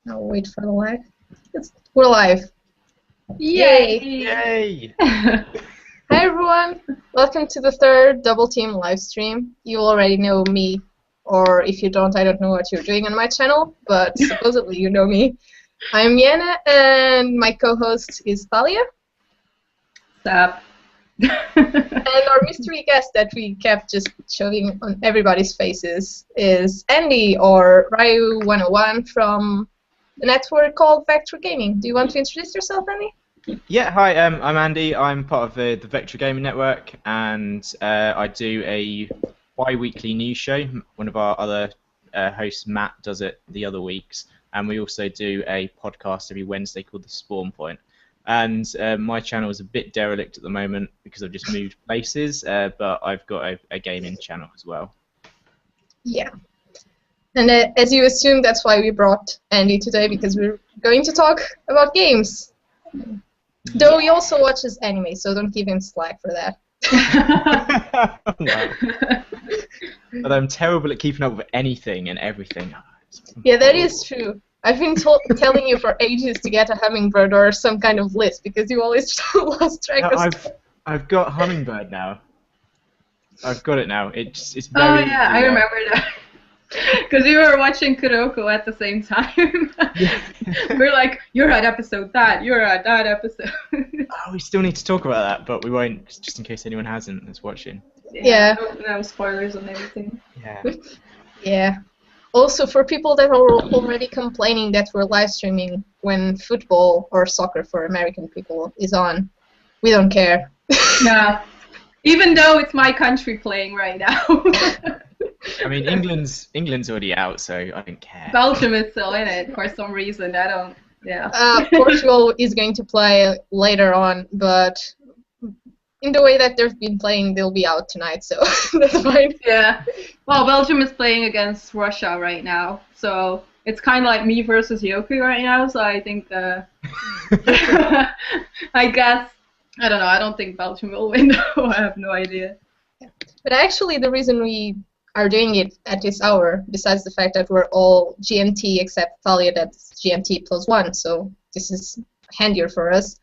Now wait for the lag. We're live. Yay! Yay! Hi everyone! Welcome to the third Double Team live stream. You already know me, or if you don't, I don't know what you're doing on my channel, but supposedly you know me. I'm Miana, and my co-host is Thalia. Stop. And our mystery guest that we kept just showing on everybody's faces is Andy, or Ryu101 from the network called Vector Gaming. Do you want to introduce yourself, Andy? Yeah, hi, I'm Andy. I'm part of the Vector Gaming Network, and I do a bi-weekly news show. One of our other hosts, Matt, does it the other weeks, and we also do a podcast every Wednesday called The Spawn Point. And my channel is a bit derelict at the moment because I've just moved places, but I've got a gaming channel as well. Yeah. And as you assume, that's why we brought Andy today, because we're going to talk about games. Though he also watches anime, so don't give him slack for that. No. But I'm terrible at keeping up with anything and everything. Yeah, that is true. I've been telling you for ages to get a hummingbird or some kind of list, because you always lost track of I've got Hummingbird now. I've got it now. It's very. Oh yeah, I remember that. Because we were watching Kuroko at the same time. Yeah. We're like, you're at episode that, you're at that episode. Oh, we still need to talk about that, but we won't, just in case anyone hasn't that's watching. Yeah. No spoilers on everything. Yeah. Yeah. Also, for people that are already complaining that we're live streaming when football or soccer for American people is on, we don't care. No. Even though it's my country playing right now. I mean, England's already out, so I don't care. Belgium is still in it for some reason. I don't. Yeah. Portugal is going to play later on, but in the way that they've been playing, they'll be out tonight, so that's fine. Yeah. Well, Belgium is playing against Russia right now, so it's kind of like me versus Yoku right now. So I think, I guess, I don't know. I don't think Belgium will win, though. I have no idea. Yeah. But actually, the reason we are doing it at this hour, besides the fact that we're all GMT except Thalia, that's GMT +1, so this is handier for us.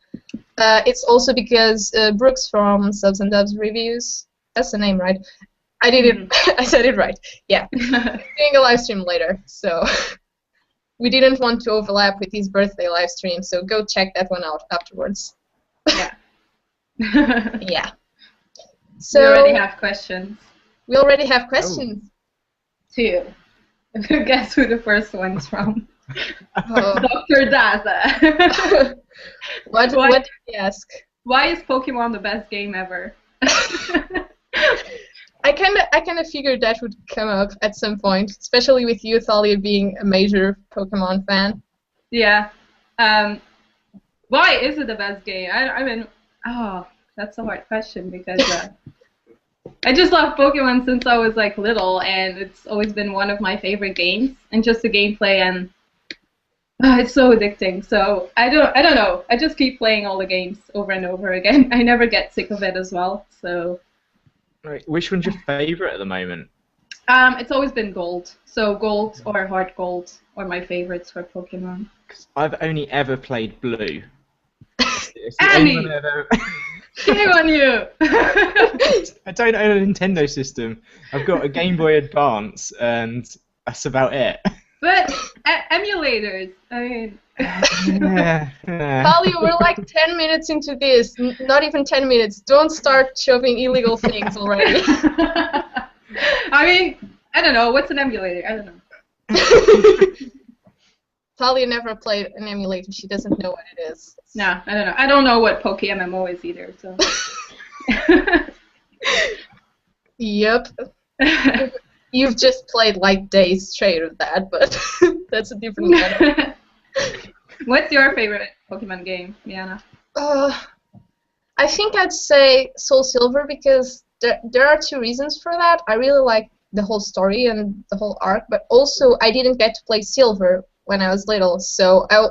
It's also because Brooks from Subs and Dubs Reviews, that's the name, right? I did it. I said it right. Yeah, doing a live stream later, so we didn't want to overlap with his birthday live stream, so go check that one out afterwards. Yeah. Yeah. So we already have questions. We already have questions. Two. Guess who the first one's from? Oh. Dr. Daza. What did he ask? Why is Pokemon the best game ever? I kind of figured that would come up at some point, especially with you, Thalia, being a major Pokemon fan. Yeah. Why is it the best game? I mean, oh, that's a hard question because I just love Pokemon since I was like little, and it's always been one of my favorite games. And just the gameplay, and it's so addicting. So I don't know. I just keep playing all the games over and over again. I never get sick of it as well. So. Right. Which one's your favorite at the moment? It's always been Gold. So Gold or Heart Gold are my favorites for Pokemon. 'Cause I've only ever played Blue. It's the Andy! only one I've ever... Shame on you! I don't own a Nintendo system. I've got a Game Boy Advance, and that's about it. But emulators, I mean... Yeah. Thalia, we're like 10 minutes into this. Not even 10 minutes. Don't start shoving illegal things already. I mean, I don't know. What's an emulator? I don't know. Thalia never played an emulator. She doesn't know what it is. No, I don't know. I don't know what PokeMMO is either, so... Yep. You've just played like days straight of that, but that's a different matter. What's your favorite Pokemon game, Miana? I think I'd say Soul Silver, because there are two reasons for that. I really like the whole story and the whole arc, but also I didn't get to play Silver when I was little, so I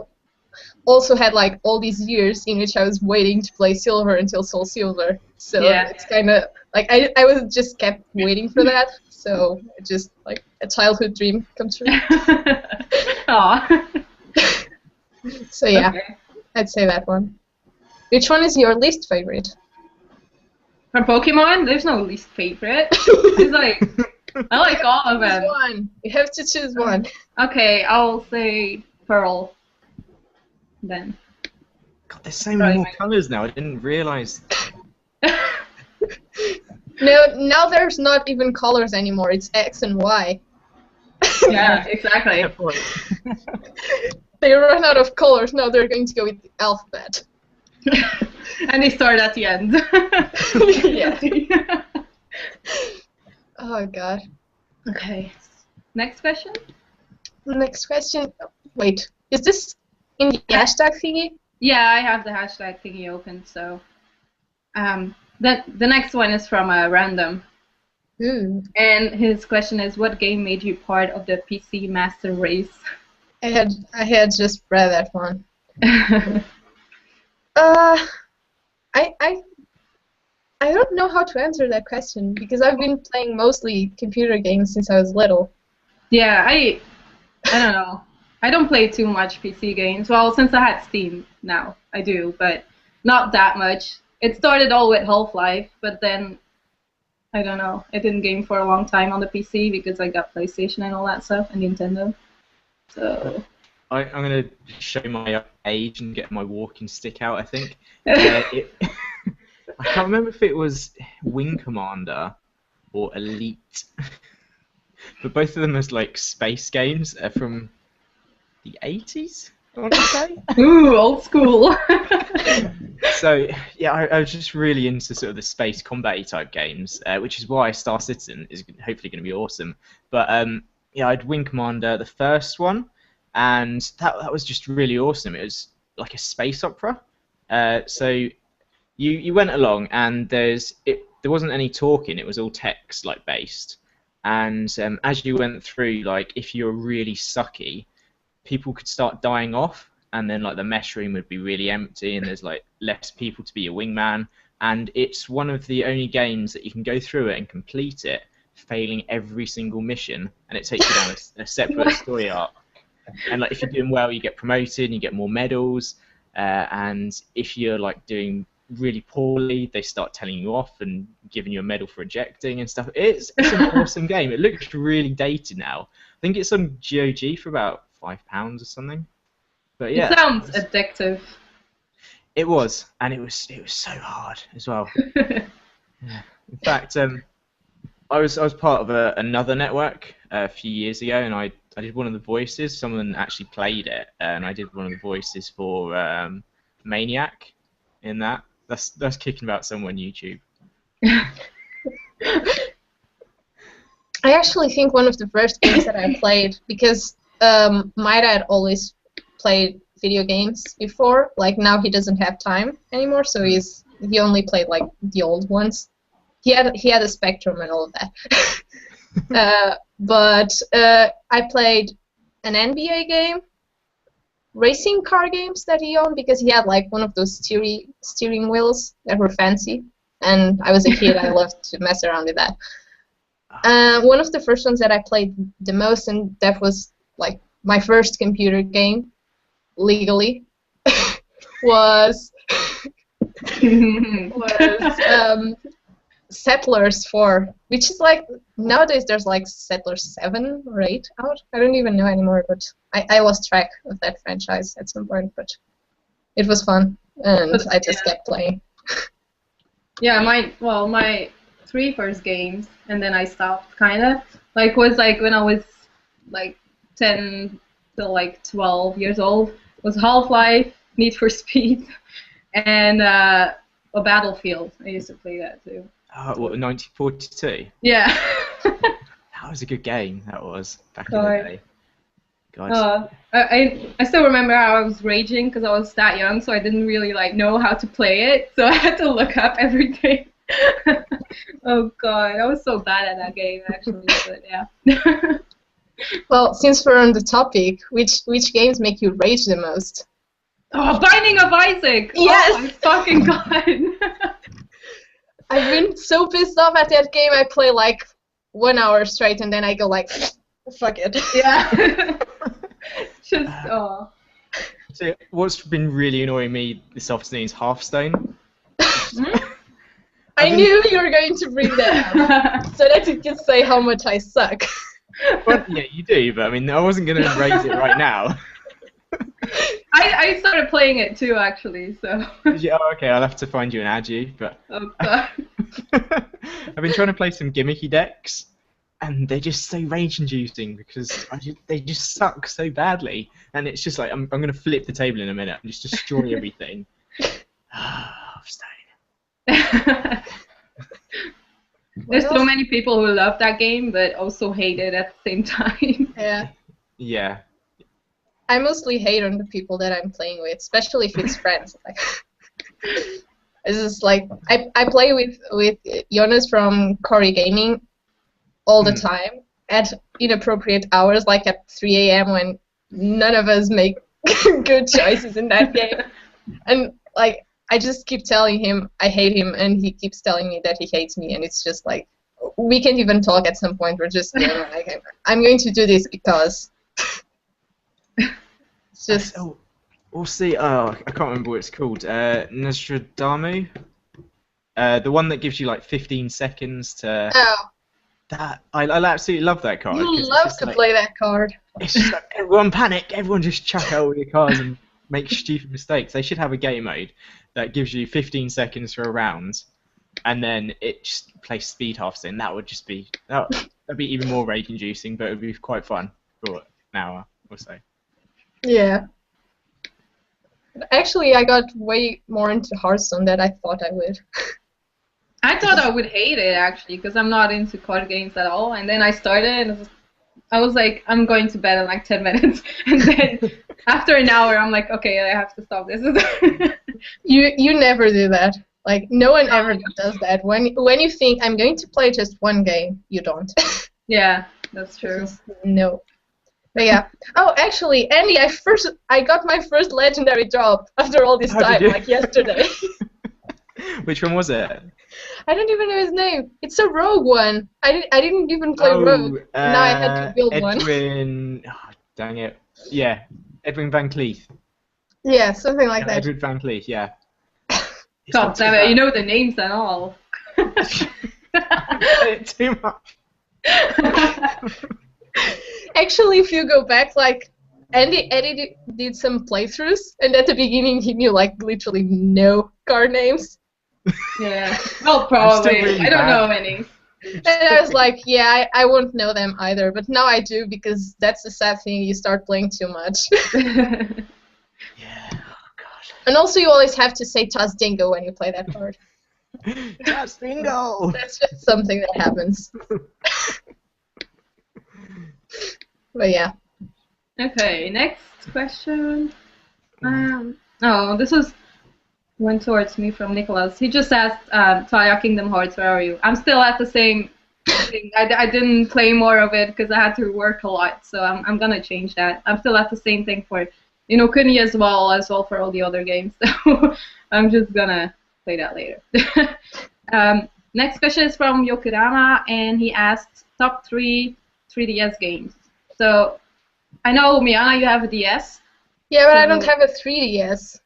also had like all these years in which I was waiting to play Silver until Soul Silver. So yeah. It's kind of like I was just kept waiting for that. So it just like a childhood dream come true. Aw. So yeah, Okay. I'd say that one. Which one is your least favorite? For Pokemon, there's no least favorite. It's like I like all of Choose them. one. You have to choose one. Okay, I'll say Pearl. Then. God, there's so many more colours now. I didn't realise. No, now there's not even colors anymore. It's X and Y. Yeah, exactly. They run out of colors. Now they're going to go with the alphabet. And they start at the end. Yeah. Oh god. Okay. Next question? Next question. Wait, is this in the hashtag thingy? Yeah, I have the hashtag thingy open, so the next one is from Random. Ooh. And his question is, what game made you part of the PC master race? I had just read that one. I don't know how to answer that question because I've been playing mostly computer games since I was little. Yeah, I don't know. I don't play too much PC games. Well, since I had Steam now, I do, but not that much. It started all with Half-Life, but then I don't know. I didn't game for a long time on the PC because I got PlayStation and all that stuff and Nintendo. So I'm going to show my age and get my walking stick out, I think. I can't remember if it was Wing Commander or Elite. But both of them are like space games from the 80s, I want to say. Ooh, old school. So, yeah, I was just really into sort of the space combat type games, which is why Star Citizen is hopefully going to be awesome. But yeah, I had Wing Commander, the first one, and that was just really awesome. It was like a space opera. So you went along, and there wasn't any talking. It was all text like based. And as you went through, like if you were really sucky, people could start dying off, and then like the mesh room would be really empty, and there's like less people to be a wingman. And it's one of the only games that you can go through it and complete it, failing every single mission, and it takes you down a separate story arc. And like if you're doing well, you get promoted, and you get more medals. And if you're like doing really poorly, they start telling you off and giving you a medal for ejecting and stuff. It's an awesome game. It looks really dated now. I think it's on GOG for about £5 or something. But yeah, it sounds addictive. It was, and it was so hard as well. Yeah. In fact, I was part of another network a few years ago, and I did one of the voices. Someone actually played it, and I did one of the voices for Maniac in that. That's kicking about somewhere on YouTube. I actually think one of the first games that I played, because my dad always played video games before. Like now he doesn't have time anymore, so he only played like the old ones. He had a Spectrum and all of that. But I played an NBA game, racing car games that he owned, because he had like one of those steering wheels that were fancy, and I was a kid. I loved to mess around with that. One of the first ones that I played the most, and that was like my first computer game legally, was Settlers 4, which is like, nowadays there's like Settlers 7 or 8 out. I don't even know anymore, but I lost track of that franchise at some point, but it was fun, and I just kept playing. Yeah, my 3 first games, and then I stopped, kinda. Like, was like when I was like 10 to like 12 years old, was Half-Life, Need for Speed, and a Battlefield. I used to play that too. What, 1942? Yeah. That was a good game, that was, back in the day. God. I still remember how I was raging because I was that young, so I didn't really like know how to play it, so I had to look up everything. Oh god, I was so bad at that game actually, but yeah. Well, since we're on the topic, which games make you rage the most? Oh, Binding of Isaac! Yes! Oh my fucking god! I've been so pissed off at that game. I play like 1 hour straight, and then I go like, fuck it. Yeah. Just So what's been really annoying me this afternoon is Hearthstone. I knew you were going to bring that up, so that you can say how much I suck. Well, yeah, you do, but I mean, I wasn't going to raise it right now. I started playing it too, actually. So. Yeah, oh, okay, I'll have to find you and add you. But Oh God. I've been trying to play some gimmicky decks, and they're just so rage-inducing because they just suck so badly. And it's just like I'm going to flip the table in a minute and just destroy everything. Hearthstone. There's so many people who love that game, but also hate it at the same time. Yeah. Yeah. I mostly hate on the people that I'm playing with, especially if it's friends. Like, it's just like I play with Jonas from Corey Gaming all the time at inappropriate hours, like at 3 a.m. when none of us make good choices in that game, and like I just keep telling him I hate him, and he keeps telling me that he hates me, and it's just like we can't even talk at some point. We're just like, I'm going to do this because. It's just. We'll see. Oh, I can't remember what it's called. MsRandomBadger. The one that gives you like 15 seconds to. Oh. That I absolutely love that card. You love to play that card. It's just like, everyone panic. Everyone just chuck out all your cards and make stupid mistakes. They should have a game mode that gives you 15 seconds for a round, and then it just plays speed Hearthstone. That would just be that'd be even more rage-inducing, but it would be quite fun for an hour or so. Yeah. Actually, I got way more into Hearthstone than I thought I would. I thought I would hate it, actually, because I'm not into card games at all. And then I started, and I was like, I'm going to bed in like 10 minutes. And then after an hour, I'm like, okay, I have to stop this. You never do that. Like, no one ever does that. When you think, I'm going to play just one game, you don't. Yeah, that's true. No. But yeah. Oh, actually, Andy, I got my first legendary drop after all this time, like yesterday. Which one was it? I don't even know his name. It's a rogue one. I didn't even play rogue. Now I had to build Edwin. Oh, dang it. Yeah, Edwin Van Cleef. Yeah, something like that. Edwin Van Cleef. Yeah. God damn it! You know the names and all. Too much. Actually, if you go back, like Eddie did some playthroughs, and at the beginning he knew like literally no card names. Yeah. Well, probably. Really I don't know any. And I was like, yeah, I won't know them either, but now I do because that's the sad thing. You start playing too much. Yeah. Oh God. And also, you always have to say Taz Dingo when you play that card. Taz Dingo. That's just something that happens. But yeah. Okay, next question. Oh, this went towards me from Nicholas. He just asked, Thalia Kingdom Hearts, where are you? I'm still at the same thing. I didn't play more of it because I had to work a lot, so I'm gonna change that. I'm still at the same thing for, Kuni as well for all the other games. So I'm just gonna play that later. Next question is from Yokurama, and he asked top 3 3DS games. So I know, Miana, you have a DS. Yeah, but I don't have a 3DS.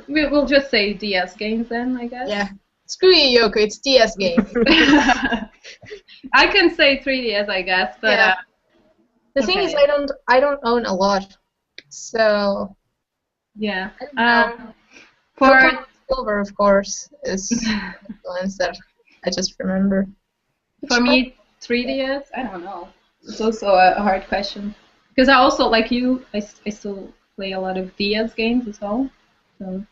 We'll just say DS games then, I guess. Yeah. Screw you, Yoko. It's DS games. I can say 3DS, I guess, but yeah. The thing is, I don't own a lot, so. Yeah. For Silver, of course, is the ones that I just remember. For me, 3DS. I don't know. It's also a hard question because I also, like you, I still play a lot of DS games as well. So.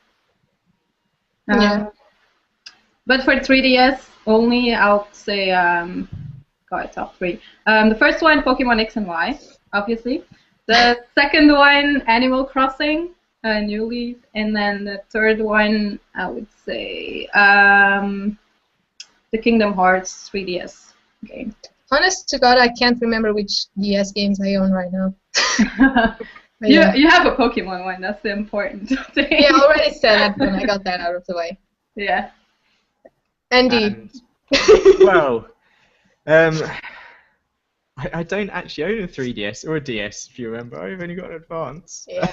Yeah. But for 3DS only, I'll say top 3. The first one, Pokemon X and Y, obviously. The second one, Animal Crossing, New Leaf, and then the third one, I would say the Kingdom Hearts 3DS game. Honest to God, I can't remember which DS games I own right now. You have a Pokemon one, that's the important thing. Yeah, I already said that when I got that out of the way. Yeah. Andy. Well, I don't actually own a 3DS or a DS, if you remember. I've only got an Advance. Yeah.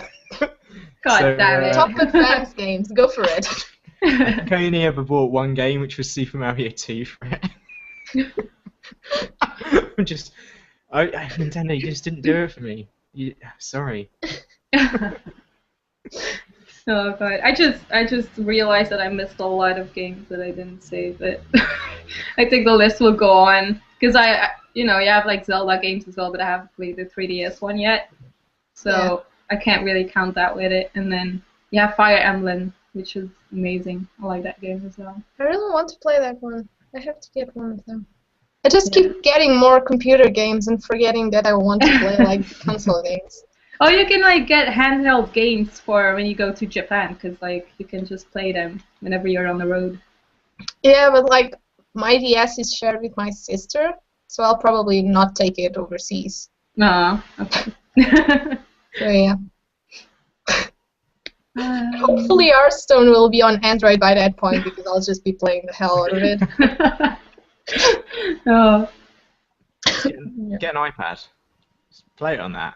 God So, damn it. Top advanced games, go for it. I think I only ever bought one game, which was Super Mario 2 for it. Nintendo, you just didn't do it for me. Sorry. Oh god, I just realized that I missed a lot of games that I didn't save, but I think the list will go on because you have like Zelda games as well, but I haven't played the 3DS one yet, so I can't really count that with it. And then you have Fire Emblem, which is amazing. I like that game as well. I really want to play that one. I have to get one of them. I just keep getting more computer games and forgetting that I want to play like console games. Oh, you can like get handheld games for when you go to Japan, because like you can just play them whenever you're on the road. Yeah, but like my DS is shared with my sister, so I'll probably not take it overseas. No, okay. So yeah. Hopefully Hearthstone will be on Android by that point because I'll just be playing the hell out of it. Oh. Get an iPad. Just play it on that.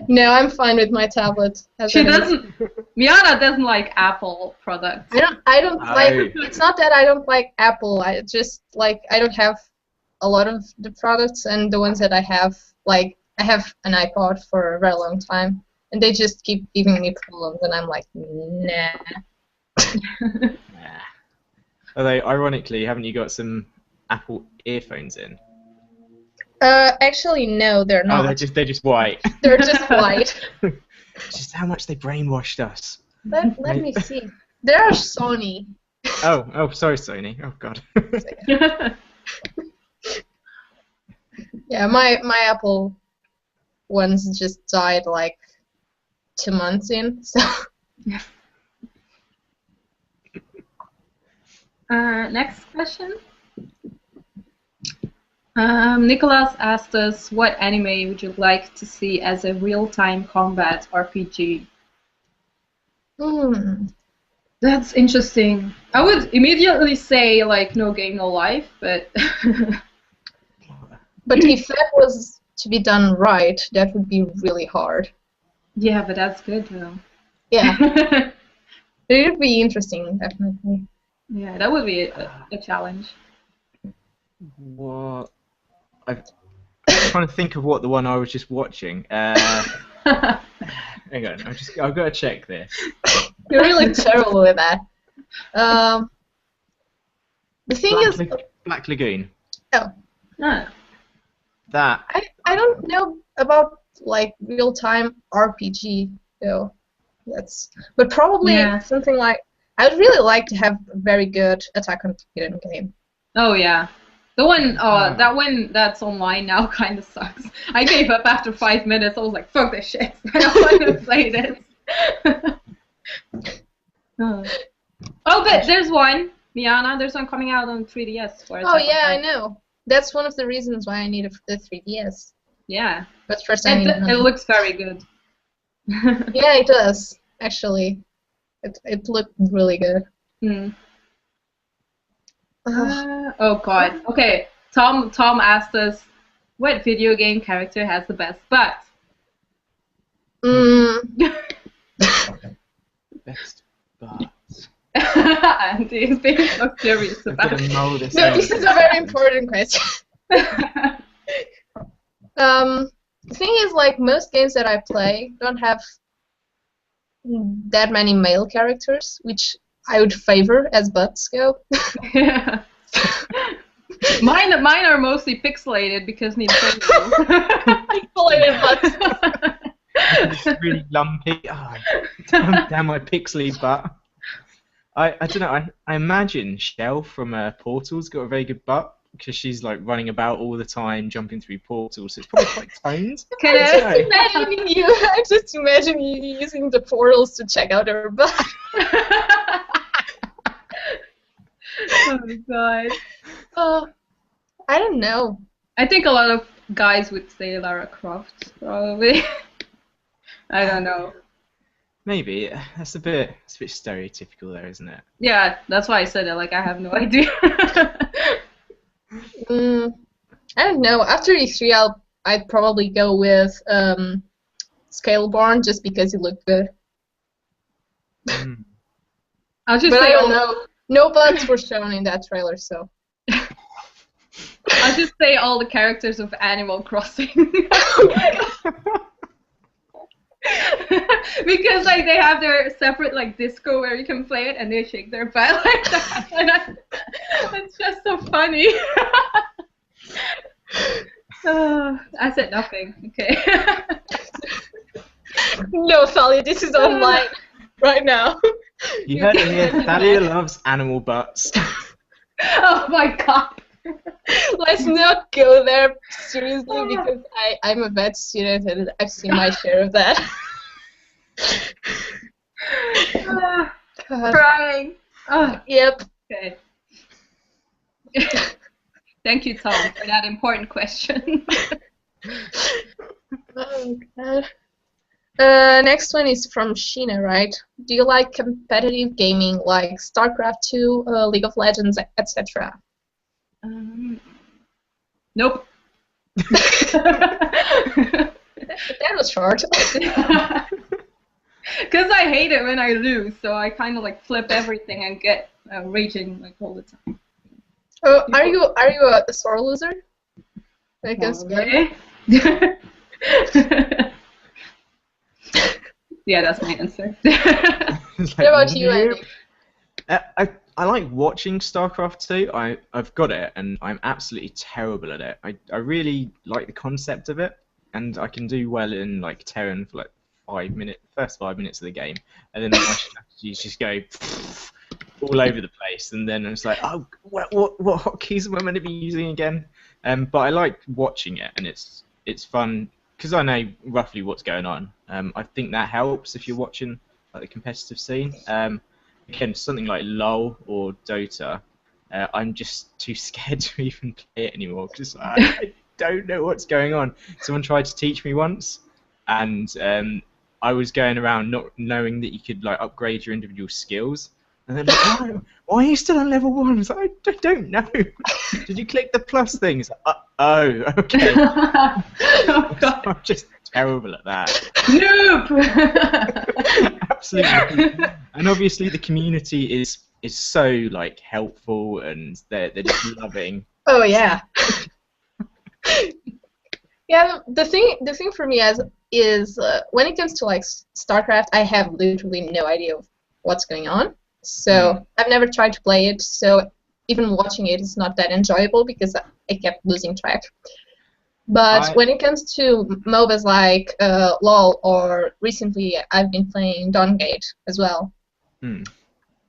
No, I'm fine with my tablet. She doesn't. Miana doesn't like Apple products. I don't like. It's not that I don't like Apple. I just like I don't have a lot of the products, and the ones that I have, like I have an iPod for a very long time, and they just keep giving me problems, and I'm like, nah. Although, ironically, haven't you got some Apple earphones in? Actually, no, they're not. Oh, they're just white. They're just white. Just how much they brainwashed us. Let me see. They're Sony. Oh, sorry, Sony. Oh God. Yeah, my Apple ones just died like 2 months in. So. Next question. Nicholas asked us, what anime would you like to see as a real-time combat RPG? That's interesting. I would immediately say, like, No Game, No Life, but... But if that was to be done right, that would be really hard. Yeah, but that's good, though. Yeah. It would be interesting, definitely. Yeah, that would be a challenge. What? I'm trying to think of what the one I was just watching. Hang on, I've got to check this. You're really terrible with that. The thing Black Lagoon. Oh. No. That. I don't know about like real-time RPG though. But probably something like I would really like to have a very good Attack on Titan game. Oh yeah. The one, that one that's online now kind of sucks. I gave up after 5 minutes. I was like, fuck this shit. I don't want to play this. Oh, but there's one. Miana, there's one coming out on 3DS. For oh, yeah, I know. That's one of the reasons why I need the 3DS. Yeah. But first I need it looks very good. Yeah, it does, actually. It looked really good. Oh god. Okay. Tom asked us what video game character has the best butt. Best butt. Andy is being so serious about it. No, this is a very important question. The thing is, like, most games that I play don't have that many male characters, which I would favor as butts go. Yeah. Mine are mostly pixelated because Nintendo. Pixelated butts. It's really lumpy. Oh, damn my pixely butt. I don't know. I imagine Shell from Portal's got a very good butt because she's like running about all the time, jumping through portals. So it's probably quite toned. I just imagine you using the portals to check out her butt. Oh my god. I don't know. I think a lot of guys would say Lara Croft, probably. I don't know. Maybe. That's a bit stereotypical there, isn't it? Yeah, that's why I said it. Like, I have no idea. I don't know. After E3, I'd probably go with Scaleborn just because it looked good. I'll just But say I don't know. No bugs were shown in that trailer, so. I'll just say all the characters of Animal Crossing. Because like they have their separate like disco where you can play it and they shake their butt like that. And it's just so funny. I said nothing. Okay. No, Thalia, this is online right now. You heard it here. Thalia loves animal butts. Oh my god. Let's not go there seriously because I'm a vet student and I've seen my share of that. Crying. Yep. Okay. Thank you, Tom, for that important question. Oh god. Next one is from Sheena, right? Do you like competitive gaming like StarCraft 2, League of Legends, etc.? Nope. That was short. Because I hate it when I lose, so I kind of like flip everything and get raging like all the time. Oh, are you a sore loser? I guess. Okay. Yeah, that's my answer. What about you, Andy? I like watching StarCraft 2. I've got it, and I'm absolutely terrible at it. I really like the concept of it, and I can do well in like Terran for like first 5 minutes of the game, and then my strategies just go all over the place, and then it's like, oh, what hotkeys am I meant to be using again? But I like watching it, and it's fun because I know roughly what's going on. I think that helps if you're watching like the competitive scene. Again, something like LoL or Dota, I'm just too scared to even play it anymore because I don't know what's going on. Someone tried to teach me once, and I was going around not knowing that you could like upgrade your individual skills. And then like, why are you still on level 1? I was like, I don't know. Did you click the plus thing? It's like, oh, okay. Oh, God. I'm just terrible at that. Nope. Absolutely. And obviously the community is so like helpful and they're just loving. Oh yeah. Yeah, the thing for me is when it comes to like StarCraft, I have literally no idea of what's going on. So I've never tried to play it. So even watching it is not that enjoyable because I kept losing track. But when it comes to MOBAs like LoL or recently I've been playing Dawngate as well.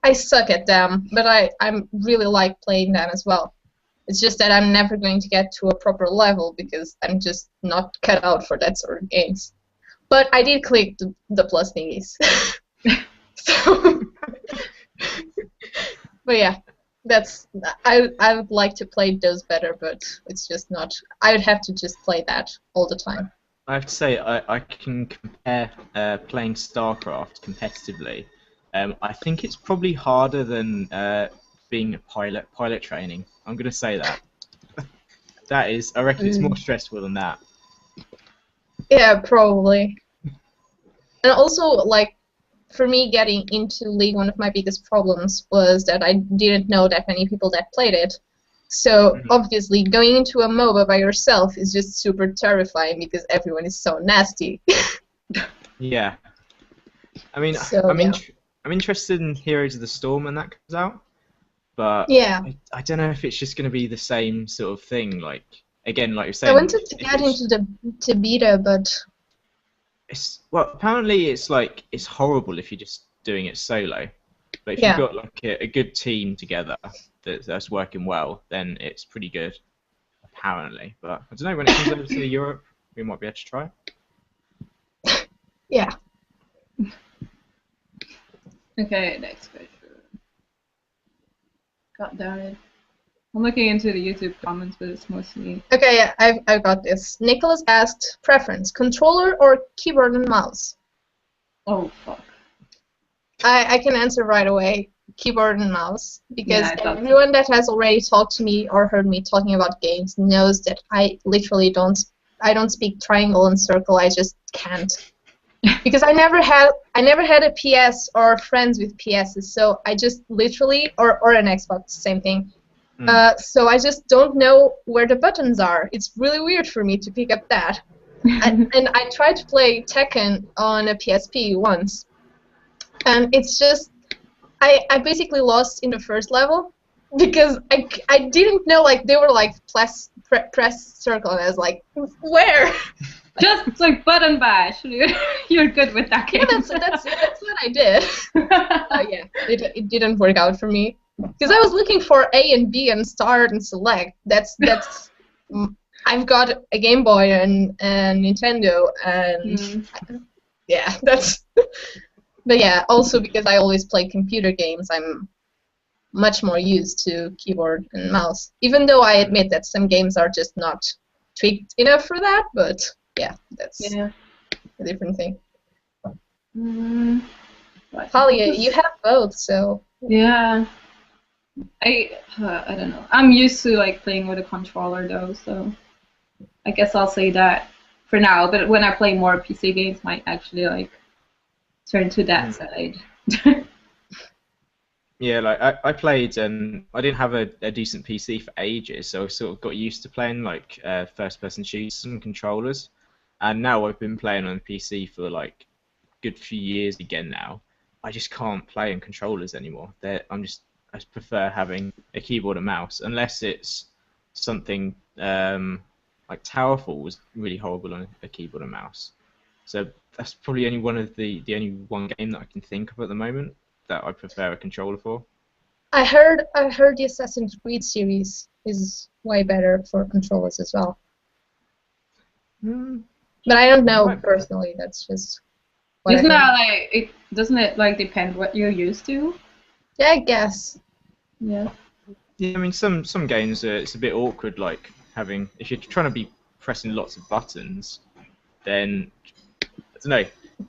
I suck at them, but I really like playing them as well. It's just that I'm never going to get to a proper level because I'm just not cut out for that sort of games. But I did click the plus thingies. So, but yeah, I would like to play those better, but it's just not. I would have to just play that all the time. I have to say I can compare playing StarCraft competitively. I think it's probably harder than being a pilot training. I'm gonna say that. That is, I reckon it's more stressful than that. Yeah, probably. And also, like, for me getting into League, one of my biggest problems was that I didn't know that many people that played it. So, obviously, going into a MOBA by yourself is just super terrifying because everyone is so nasty. Yeah. I mean, So, I'm interested in Heroes of the Storm when that comes out. But yeah. I don't know if it's just going to be the same sort of thing. Like, again, like you're saying. I wanted to get into the beta, but... Well, apparently it's horrible if you're just doing it solo. But if you've got like a good team together that's working well, then it's pretty good, apparently. But I don't know, when it comes over to Europe, we might be able to try it. Yeah. Okay, next question. God damn it. I'm looking into the YouTube comments, but it's mostly... Okay, yeah, I've got this. Nicholas asked, preference, controller or keyboard and mouse? Oh, fuck. I can answer right away, keyboard and mouse, because everyone that has already talked to me or heard me talking about games knows that I literally don't speak triangle and circle, I just can't. because I never had a PS or friends with PSs, so I just literally or an Xbox, same thing. So I just don't know where the buttons are. It's really weird for me to pick up that. And I tried to play Tekken on a PSP once, and it's just I basically lost in the first level because I didn't know, like, they were like press circle, and I was like, where? Just like button bash. You're good with that game. Yeah, that's what I did. Yeah, it didn't work out for me because I was looking for A and B and start and select. That's I've got a Game Boy and Nintendo, and yeah, that's. But yeah, also because I always play computer games, I'm much more used to keyboard and mouse. Even though I admit that some games are just not tweaked enough for that, but yeah, that's a different thing. Thalia, you have both, so. Yeah. I don't know. I'm used to like playing with a controller though, so I guess I'll say that for now. But when I play more PC games, might actually like turn to that side. Yeah, like I played. I didn't have a decent PC for ages, so I sort of got used to playing like first-person shooters and controllers. And now I've been playing on PC for like a good few years again now. I just can't play on controllers anymore. I just prefer having a keyboard and mouse, unless it's something like Towerfall was really horrible on a keyboard and mouse. So that's probably only one game that I can think of at the moment that I prefer a controller for. I heard the Assassin's Creed series is way better for controllers as well. But I don't know personally. That's just. Isn't that like doesn't it like depend what you're used to? Yeah, I guess. Yeah. Yeah, I mean some games it's a bit awkward, like having, if you're trying to be pressing lots of buttons, then I don't know,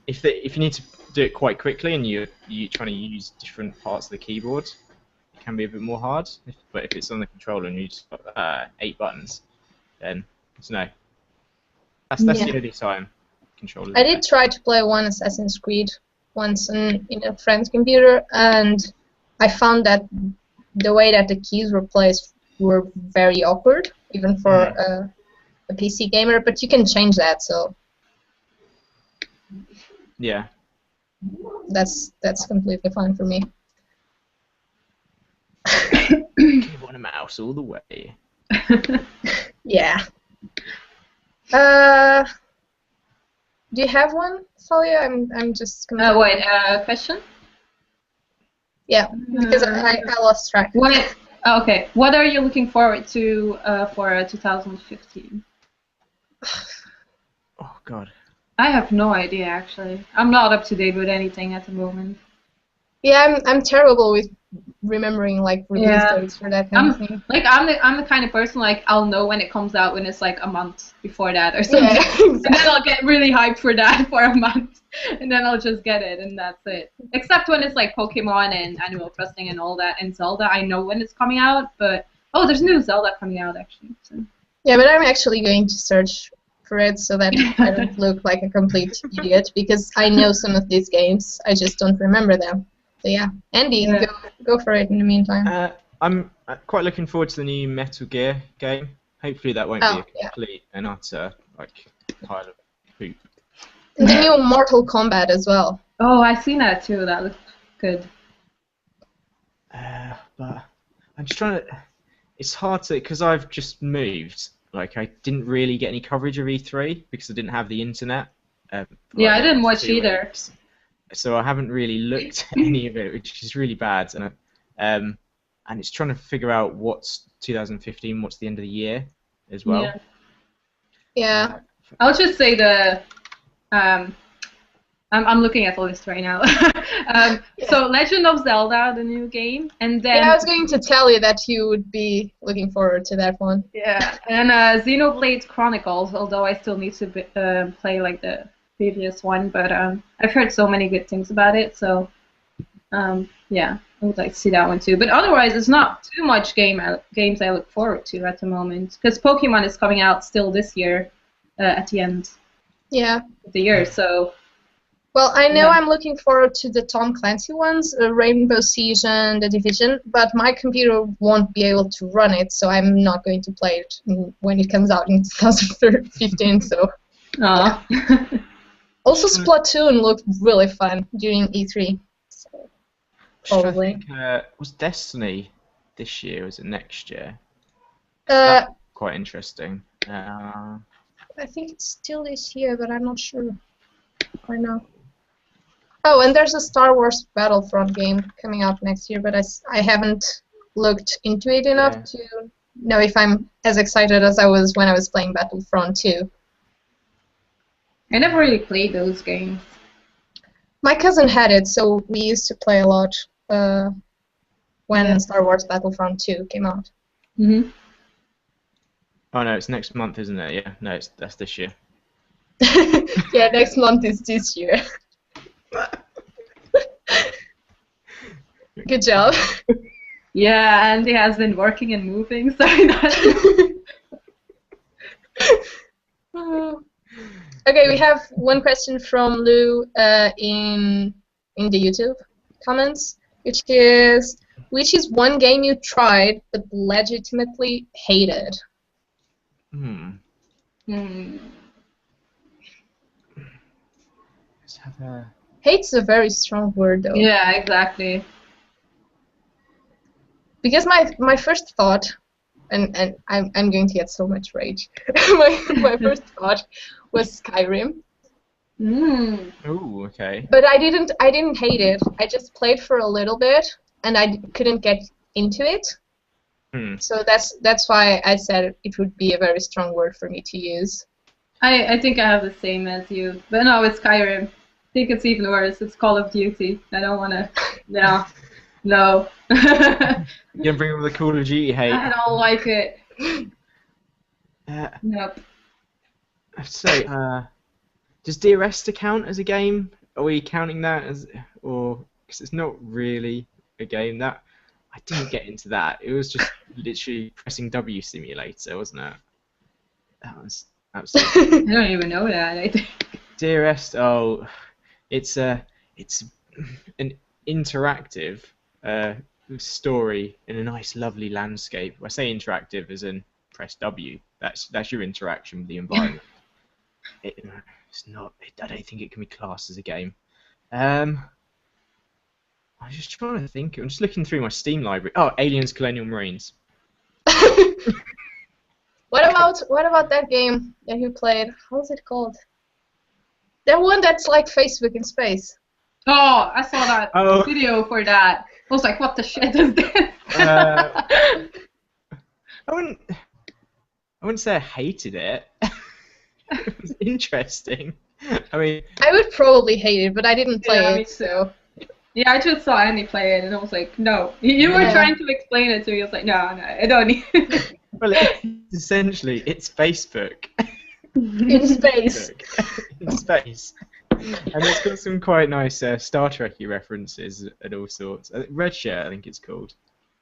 if you need to do it quite quickly and you're trying to use different parts of the keyboard, it can be a bit more hard. But if it's on the controller and you just got 8 buttons, then I don't know. That's the only time controllers. I did try to play one Assassin's Creed once in a friend's computer, and I found that the way that the keys were placed were very awkward, even for a PC gamer. But you can change that, so. Yeah. That's completely fine for me. Keyboard and mouse all the way. Yeah. Do you have one, Thalia? I'm just. Wait. Question? Yeah, because I lost track. What? Okay. What are you looking forward to for 2015? Oh God. I have no idea actually. I'm not up to date with anything at the moment. Yeah, I'm terrible with remembering like release dates for that kind of thing. Like I'm the kind of person like I'll know when it comes out when it's like a month before that or something. Yeah, exactly. And then I'll get really hyped for that for a month, and then I'll just get it, and that's it. Except when it's like Pokemon and Animal Crossing and all that, and Zelda, I know when it's coming out. But there's a new Zelda coming out actually. So. Yeah, but I'm actually going to search for it so that I don't look like a complete idiot, because I know some of these games, I just don't remember them. So yeah, Andy, go for it in the meantime. I'm quite looking forward to the new Metal Gear game. Hopefully that won't be a complete and utter like pile of poop. And the new Mortal Kombat as well. Oh, I've seen that too. That looks good. But I'm just trying to. It's hard to, because I've just moved. Like I didn't really get any coverage of E3 because I didn't have the internet. Yeah, I didn't watch either. Weeks. So I haven't really looked at any of it, which is really bad. And it's trying to figure out what's 2015, what's the end of the year as well. Yeah. I'll just say I'm looking at the list right now. So Legend of Zelda, the new game, and then I was going to tell you that you would be looking forward to that one. Yeah, and Xenoblade Chronicles, although I still need to play like the previous one, but I've heard so many good things about it, so yeah, I would like to see that one too. But otherwise, it's not too much games I look forward to at the moment, because Pokemon is coming out still this year at the end of the year, so Well, I know Yeah. I'm looking forward to the Tom Clancy ones, Rainbow Siege and The Division, but my computer won't be able to run it, so I'm not going to play it when it comes out in 2015. So, Aw. also Splatoon looked really fun during E3. So, probably. Was Destiny this year? Or was it next year? Uh, That's quite interesting. I think it's still this year, but I'm not sure right now. Oh, and there's a Star Wars Battlefront game coming out next year, but I haven't looked into it enough to know if I'm as excited as I was when I was playing Battlefront 2. I never really played those games. My cousin had it, so we used to play a lot when Yeah. Star Wars Battlefront 2 came out. Mm-hmm. Oh no, it's next month, isn't it? Yeah, no, that's this year. Yeah, next month is this year. Good job. Yeah, Andy has been working and moving, so Okay, we have one question from Lou in the YouTube comments, which is one game you tried but legitimately hated? Let's have a. Hate's a very strong word, though. Yeah, exactly. Because my first thought, and I'm going to get so much rage. my first thought was Skyrim. Ooh, okay. But I didn't hate it. I just played for a little bit, and I couldn't get into it. So that's why I said it would be a very strong word for me to use. I think I have the same as you. But no, it's Skyrim. I think it's even worse. It's Call of Duty. I don't want to... No. No. You gonna bring up the Call of Duty hate? I don't like it. Nope. I'd say, does Dear Esther count as a game? Are we counting that as, or because it's not really a game that I didn't get into that. It was just literally pressing W simulator, wasn't it? That was absolutely. I don't even know that. I think. Dear Esther, oh, it's an interactive story in a nice, lovely landscape. I say interactive as in press W. That's your interaction with the environment. It's not. I don't think it can be classed as a game. I'm just trying to think. I'm just looking through my Steam library. Oh, Aliens: Colonial Marines. What about that game that you played? How's it called? That one that's like Facebook in space. Oh, I saw that video for that. I was like, what the shit is this? I wouldn't say I hated it. It was interesting. I mean, I would probably hate it, but I didn't play Yeah, me it, so. Yeah, I just saw Andy play it, and I was like, no. You were trying to explain it to me. I was like, no, I don't need it. well, essentially, it's Facebook. In space. In space. And it's got some quite nice Star Trek-y references and all sorts. Red Shirt, I think it's called.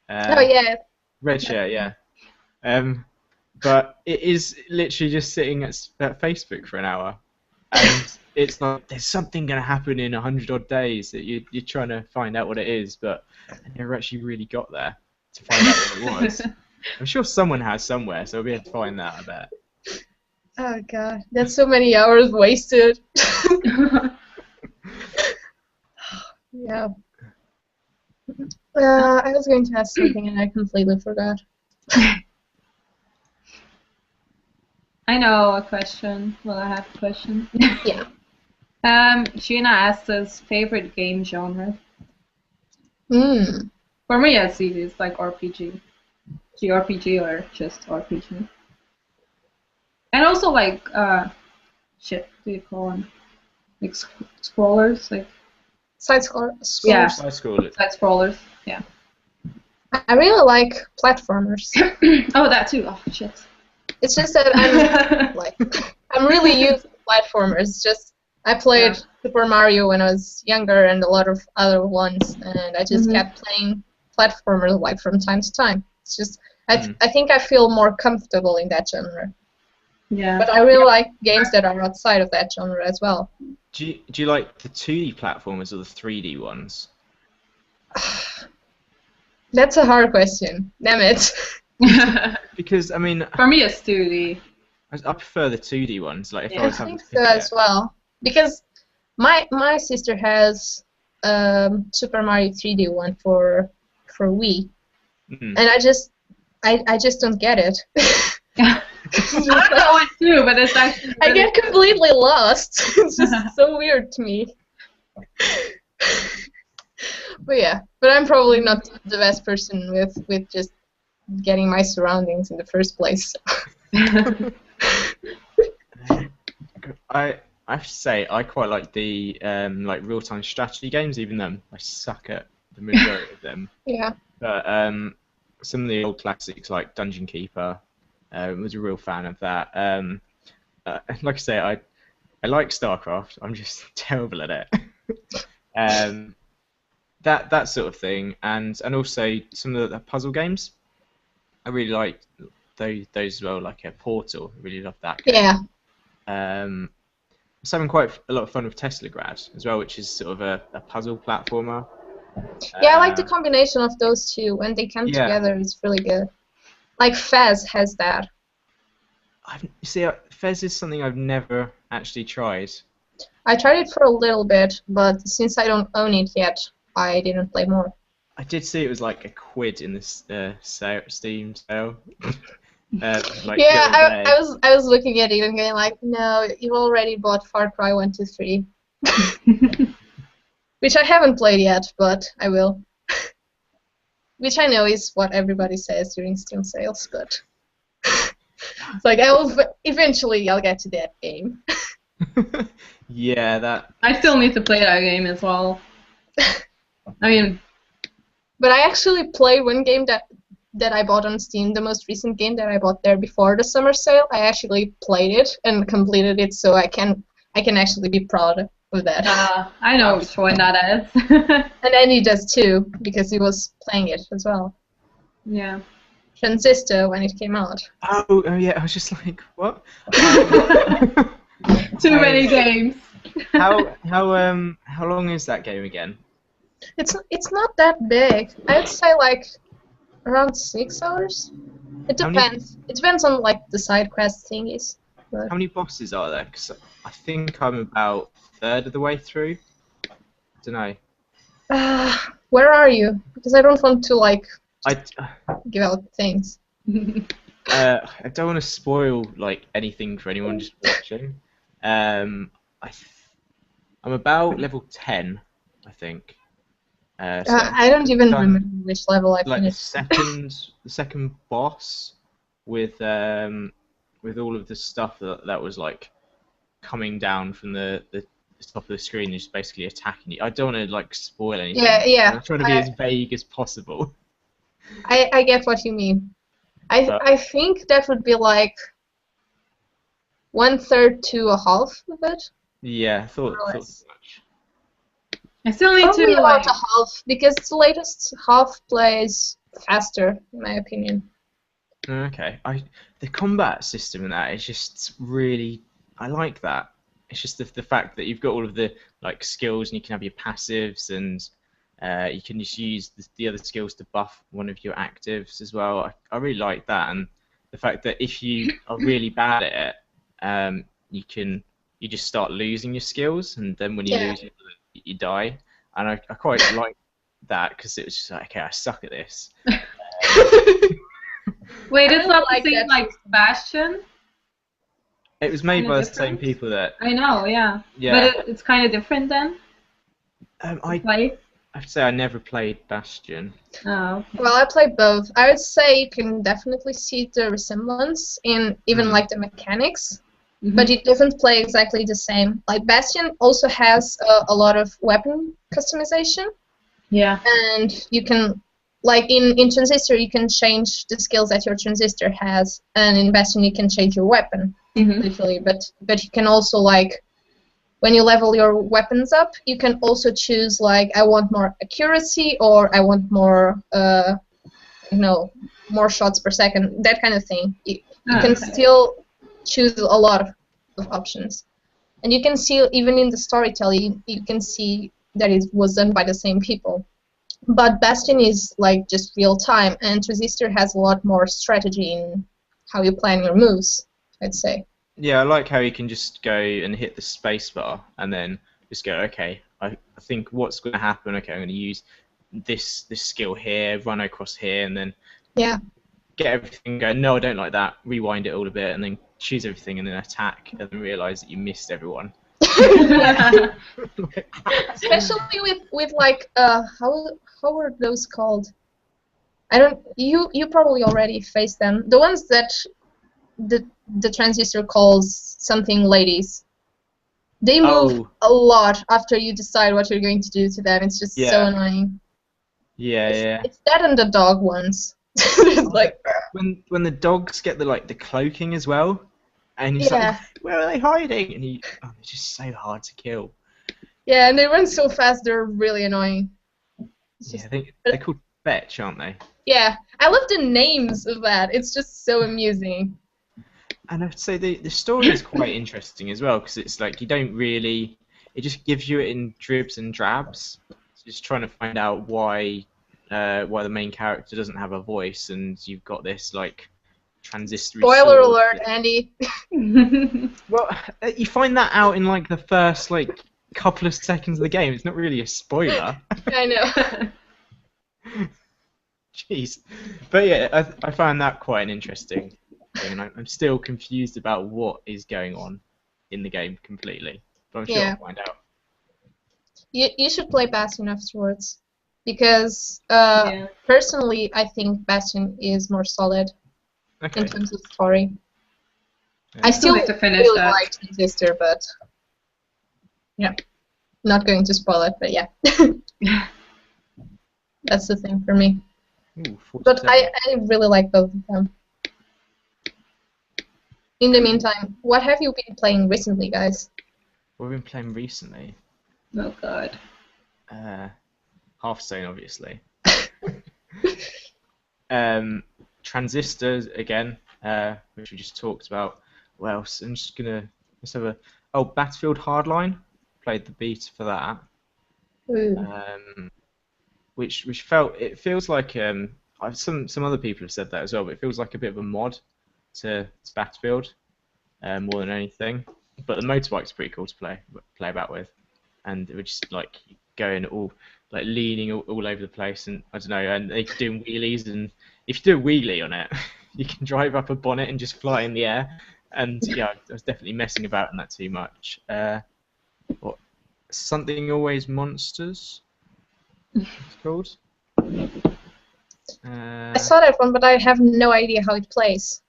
Oh, yeah. Red Shirt, yeah. But it is literally just sitting at Facebook for an hour. And it's like, there's something going to happen in 100 odd days that you're trying to find out what it is, but I never actually really got there to find out what it was. I'm sure someone has somewhere, so I'll be able to find that, I bet. Oh god, that's so many hours wasted. Yeah. I was going to ask something and I completely forgot. I know a question. Well, I have a question. Yeah. Sheena asked us favorite game genre. Hmm. For me, it's easy. It's like RPG. JRPG or just RPG. And also like, shit, what do you call them? Like scrollers? Like, Side scrollers. Yeah. Side scrollers. side scrollers, yeah. I really like platformers. Oh, that too. Oh, shit. It's just that I'm really used to platformers. Just I played Super Mario when I was younger and a lot of other ones, and I just kept playing platformers like from time to time. It's just I think I feel more comfortable in that genre. Yeah. But I really like games that are outside of that genre as well. Do you like the 2D platformers or the 3D ones? That's a hard question. Damn it. Because I mean, For me, it's 2D. I prefer the 2D ones. Like if Yeah. I I was having think to pick so as well. Because my sister has Super Mario 3D one for Wii, Mm. and I just don't get it. I don't know it too, but it's actually. I Really get completely lost. It's just so weird to me. But yeah, but I'm probably not the best person with just getting my surroundings in the first place. I have to say I quite like the like real-time strategy games, even though I suck at the majority of them. Yeah. But some of the old classics like Dungeon Keeper, was a real fan of that. Like I say, I like StarCraft. I'm just terrible at it. That sort of thing, and also some of the puzzle games. I really like those as well, like a Portal. I really love that game. Yeah. I was having quite a lot of fun with Teslagrad as well, which is sort of a puzzle platformer. Yeah, I like the combination of those two. When they come Yeah. together, it's really good. Like Fez has that. Fez is something I've never actually tried. I tried it for a little bit, but since I don't own it yet, I didn't play more. I did see it was like £1 in this Steam sale. Like Yeah, the other day. I was looking at it and going like, no, you already bought Far Cry 1, 2, 3. Which I haven't played yet, but I will. Which I know is what everybody says during Steam sales, but it's like eventually I'll get to that game. Yeah, that. I still need to play that game as well. I mean, But I actually played one game that I bought on Steam, the most recent game that I bought there before the summer sale. I actually played it and completed it, so I can actually be proud of that. I know which one that is. And Andy does too, because he was playing it as well. Yeah. Transistor when it came out. Oh yeah, I was just like, what? Too many games. How long is that game again? It's not that big. I'd say like around 6 hours. It How many- depends. It depends on like the side quest thingies. But How many bosses are there? Because I think I'm about a third of the way through. I don't know. where are you? Because I don't want to like I give out things. I don't want to spoil like anything for anyone just watching. I'm about level 10, I think. So I don't even done, remember which level I like the finished. second boss with all of the stuff that was like coming down from the top of the screen, is basically attacking you. I don't want to like spoil anything. Yeah. I'm trying to be as vague as possible. I get what you mean. I think that would be like 1/3 to a half of it. Yeah, I thought More or as less. much. I still need Probably to about like. a half, because the latest half plays faster, in my opinion. Okay, the combat system in that is just really, I like that. It's just the fact that you've got all of the like skills and you can have your passives, and you can just use the other skills to buff one of your actives as well. I really like that, and the fact that if you are really bad at it, you just start losing your skills, and then when you lose it, you die. And I quite like that, because it was just like, okay, I suck at this. Wait, it's not like the same that like Bastion? It was made Kinda by the same different? people that. I know, yeah. Yeah. But it's kind of different then? I Play? have to say I never played Bastion. Oh, okay. Well, I play both. I would say you can definitely see the resemblance in even like the mechanics, but it doesn't play exactly the same. Like Bastion also has a lot of weapon customization, Yeah. and you can, like in Transistor, you can change the skills that your Transistor has, and in Bastion you can change your weapon, literally. But you can also like, when you level your weapons up, you can also choose like, I want more accuracy, or I want more, more shots per second, that kind of thing. You can still choose a lot of options. And you can see, even in the storytelling, you can see that it was done by the same people. But Bastion is like just real time, and Transistor has a lot more strategy in how you plan your moves, I'd say. Yeah, I like how you can just go and hit the space bar and then just go, okay, I think what's going to happen, okay, I'm going to use this skill here, run across here, and then Yeah. get everything going. No, I don't like that. Rewind it all a bit, and then choose everything, and then attack, and then realize that you missed everyone. Yeah. Especially with like how are those called? I don't. You probably already faced them. The ones that the Transistor calls something ladies. They move a lot after you decide what you're going to do to them. It's just so annoying. Yeah, It's that and the dog ones. It's like when the dogs get the cloaking as well, and you're like, where are they hiding? And they're just so hard to kill. Yeah, and they run so fast, they're really annoying. I think they're called fetch, aren't they? Yeah, I love the names of that. It's just so amusing. And I'd say the story is quite interesting as well, because it's like you don't really, it just gives you it in dribs and drabs. So just trying to find out why the main character doesn't have a voice, and you've got this like transistor. Spoiler alert, Andy. Well, you find that out in like the first like couple of seconds of the game. It's not really a spoiler. I know. Jeez, but yeah, I found that quite an interesting thing, and I'm still confused about what is going on in the game completely. But I'm sure I'll find out. You should play Bastion afterwards, because personally, I think Bastion is more solid in terms of story. Yeah. I still really like Transistor, but yeah, not going to spoil it. But yeah, that's the thing for me. Ooh, but I really like both of them. In the meantime, what have you been playing recently, guys? What have we been playing recently? Oh God. Hearthstone, obviously. Transistors again, which we just talked about. What else? I'm just gonna have a Battlefield Hardline. Played the beta for that. Which feels like some other people have said that as well, but it feels like a bit of a mod to Battlefield more than anything. But the motorbike's pretty cool to play about with, and we're just like going all like leaning all over the place, and I don't know, and they're doing wheelies, and if you do a wheelie on it, you can drive up a bonnet and just fly in the air. And yeah, I was definitely messing about in that too much. What? Something Always Monsters. It's called. I saw that one, but I have no idea how it plays.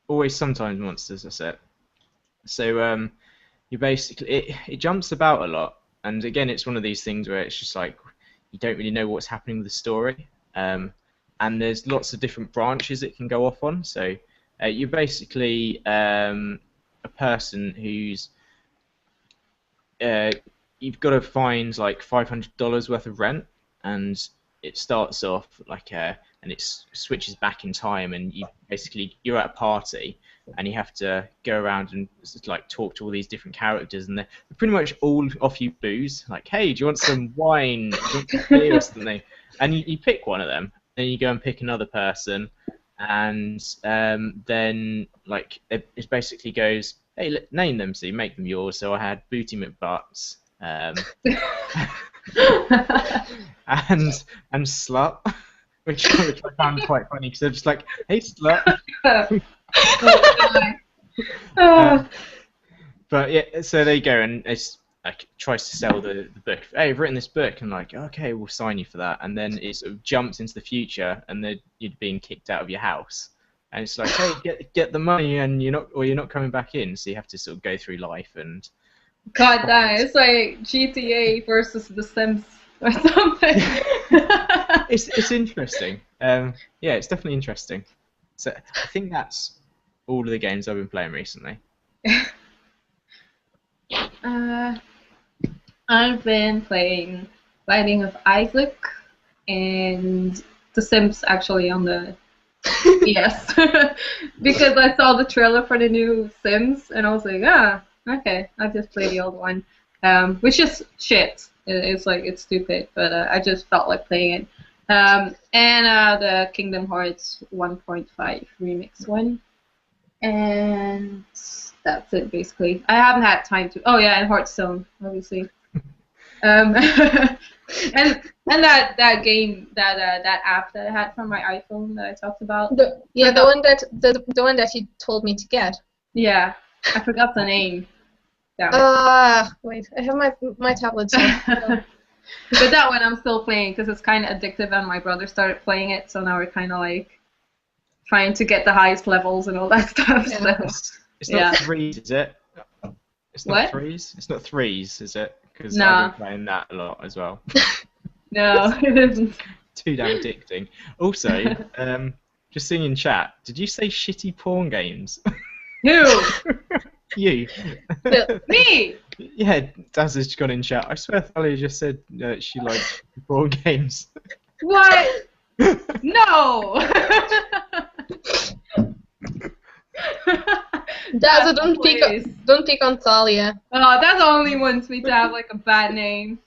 Always Sometimes Monsters, that's it. So you basically it jumps about a lot, and again it's one of these things where it's just like you don't really know what's happening with the story, and there's lots of different branches it can go off on. So you're basically a person who's you've got to find like $500 worth of rent, and it starts off like and it switches back in time, and you're at a party, and you have to go around and like talk to all these different characters, and they're pretty much all offer you booze, like, hey, do you want some wine, do you want some beer or something? And you pick one of them, then you go and pick another person, and then like it basically goes, hey, name them, so you make them yours. So I had Booty McButts, and Slut, which I found quite funny, because they're just like, hey, Slut. But yeah, so there you go, and it's like tries to sell the book. Hey, I've written this book, and like, okay, we'll sign you for that. And then it sort of jumps into the future, and then you're being kicked out of your house, and it's like, hey, get the money, and you're not coming back in. So you have to sort of go through life and. God damn, it's like GTA versus The Sims or something. It's interesting. Yeah, it's definitely interesting. So I think that's all of the games I've been playing recently. I've been playing Binding of Isaac and The Sims, actually, on the Yes, because I saw the trailer for the new Sims, and I was like, ah, okay, I'll just play the old one, which is shit. It's like it's stupid, but I just felt like playing it. And the Kingdom Hearts 1.5 remix one, and that's it basically. I haven't had time to. Oh yeah, and Hearthstone, obviously. Um, and that game that app that I had from my iPhone that I talked about. The one that you told me to get. Yeah, I forgot the name. Wait, I have my tablet. So. But that one I'm still playing because it's kind of addictive, and my brother started playing it, so now we're kind of like trying to get the highest levels and all that stuff. Yeah. So It's not threes, is it? It's not What? threes. It's not threes, is it? Because Nah. I've been playing that a lot as well. No, it isn't. Too damn addicting. Also, just seeing in chat, did you say shitty porn games? Who? You. Me? Yeah, Daz has gone in chat. I swear Thalia just said she liked porn games. What? No. Daza, don't pick on Thalia. Oh, that's only wants me to have like a bad name.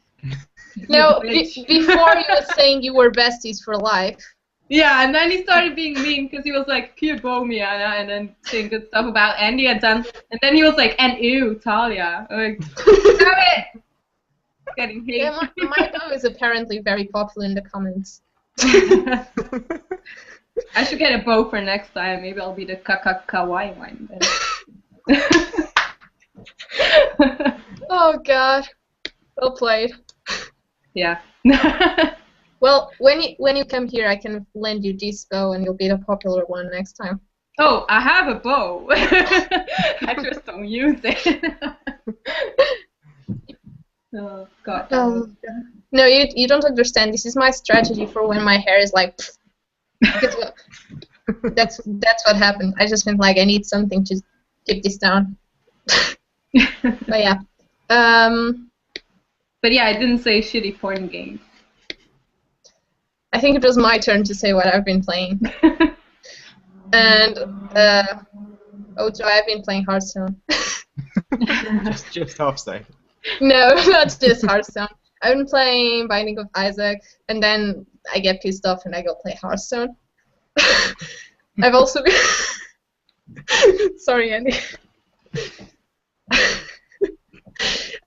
No, Bitch. before you were saying you were besties for life. Yeah, and then he started being mean because he was like, cute bow Miana, and then saying good stuff about Andy and then he was like, and ew, Thalia. Like, damn it! Getting hate. Yeah, my bow is apparently very popular in the comments. I should get a bow for next time. Maybe I'll be the kawaii one. Oh god. Well played. Yeah. Well, when you come here, I can lend you this bow, and you'll be the popular one next time. Oh, I have a bow. I just don't use it. Oh god. No, you don't understand. This is my strategy for when my hair is like. That's what happened. I just went like, I need something to keep this down. But yeah. But yeah, I didn't say shitty porn games. I think it was my turn to say what I've been playing. And so I've been playing Hearthstone. just Hearthstone. No, not just Hearthstone. I've been playing Binding of Isaac, and then I get pissed off and I go play Hearthstone. I've also been sorry, Andy.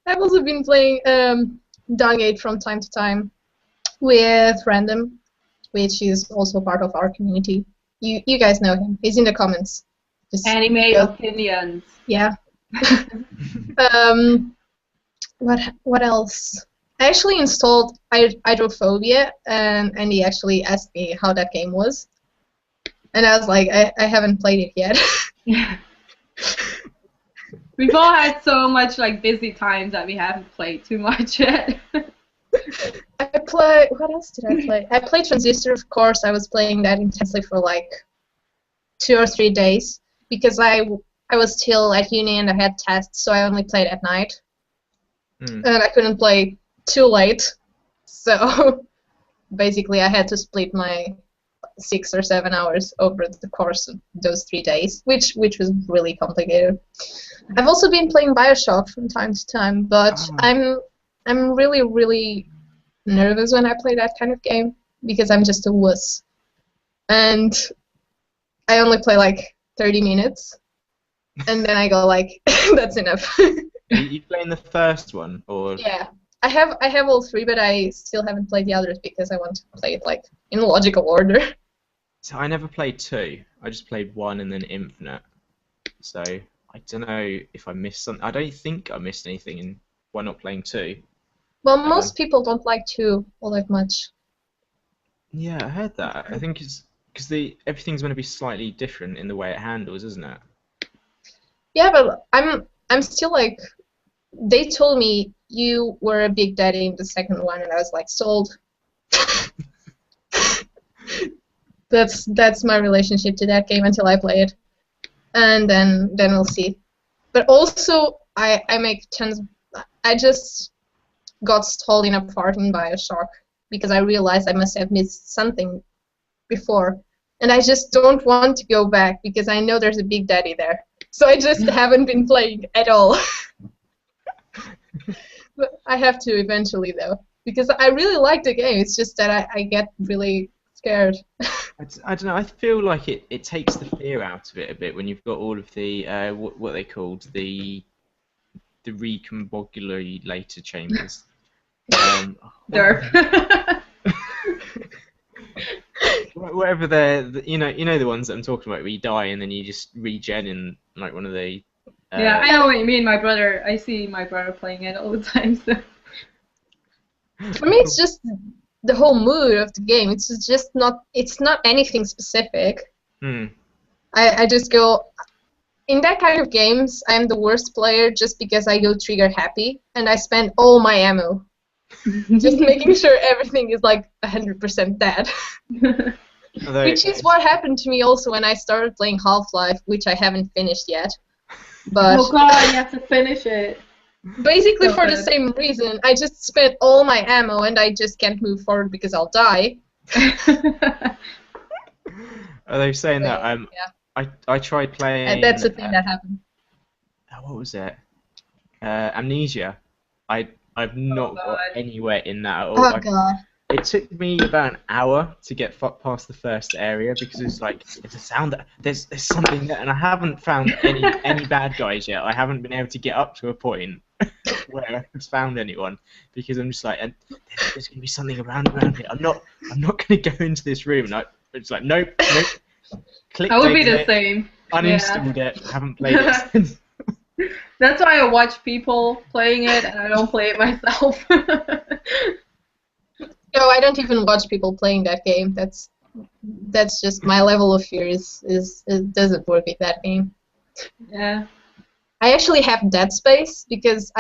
I've also been playing Dungate from time to time with Random, which is also part of our community. You guys know him. He's in the comments. Just Anime opinions. Yeah. What else? I actually installed Hydrophobia, and he actually asked me how that game was. And I was like, I haven't played it yet. We've all had so much like busy times that we haven't played too much yet. What else did I play? I played Transistor, of course. I was playing that intensely for like 2 or 3 days because I was still at uni and I had tests, so I only played at night. And I couldn't play too late, so basically I had to split my 6 or 7 hours over the course of those 3 days, which was really complicated. I've also been playing BioShock from time to time, but I'm really nervous when I play that kind of game because I'm just a wuss, and I only play like 30 minutes, and then I go like, that's enough. Are you playing the first one, or? Yeah, I have all 3, but I still haven't played the others because I want to play it like in logical order. So I never played 2. I just played 1 and then Infinite. So I don't know if I missed something. I don't think I missed anything by not playing 2. Well, most people don't like 2 all that much. Yeah, I heard that. I think it's because everything's going to be slightly different in the way it handles, isn't it? Yeah, but I'm still like, they told me you were a big daddy in the second one, and I was like, sold. That's my relationship to that game until I play it, and then we'll see. But also, I make tons. I just got stalled in a part in BioShock because I realized I must have missed something before, and I just don't want to go back because I know there's a Big Daddy there. So I just haven't been playing at all. But I have to eventually, though, because I really like the game. It's just that I get really scared. I don't know. I feel like it takes the fear out of it a bit when you've got all of the what are they called, the recombobulator chambers. Derp. Whatever they're, you know the ones that I'm talking about, where you die and then you just regen in like one of the. Yeah, I know what you mean. I see my brother playing it all the time. So. For me, it's just the whole mood of the game. It's just not. It's not anything specific. I just go. In that kind of games, I'm the worst player just because I go trigger happy and I spend all my ammo. Just making sure everything is like 100% dead. Which is what happened to me also when I started playing Half-Life, which I haven't finished yet. But oh god, you have to finish it. Basically for the same reason. I just spent all my ammo and I just can't move forward because I'll die. Are they saying that? Yeah. I tried playing. And that's the thing that happened. What was it? Amnesia. I've not got anywhere in that at all. Oh god. It took me about an hour to get past the first area because it's like there's a sound. There's something there, and I haven't found any bad guys yet. I haven't been able to get up to a point where I've found anyone because I'm just like, there's gonna be something around here. I'm not gonna go into this room. And it's like nope. Click. I would be the same. Uninstalled it. Haven't played it since. That's why I watch people playing it and I don't play it myself. No, I don't even watch people playing that game. That's just my level of fear it doesn't work with that game. Yeah. I actually have Dead Space because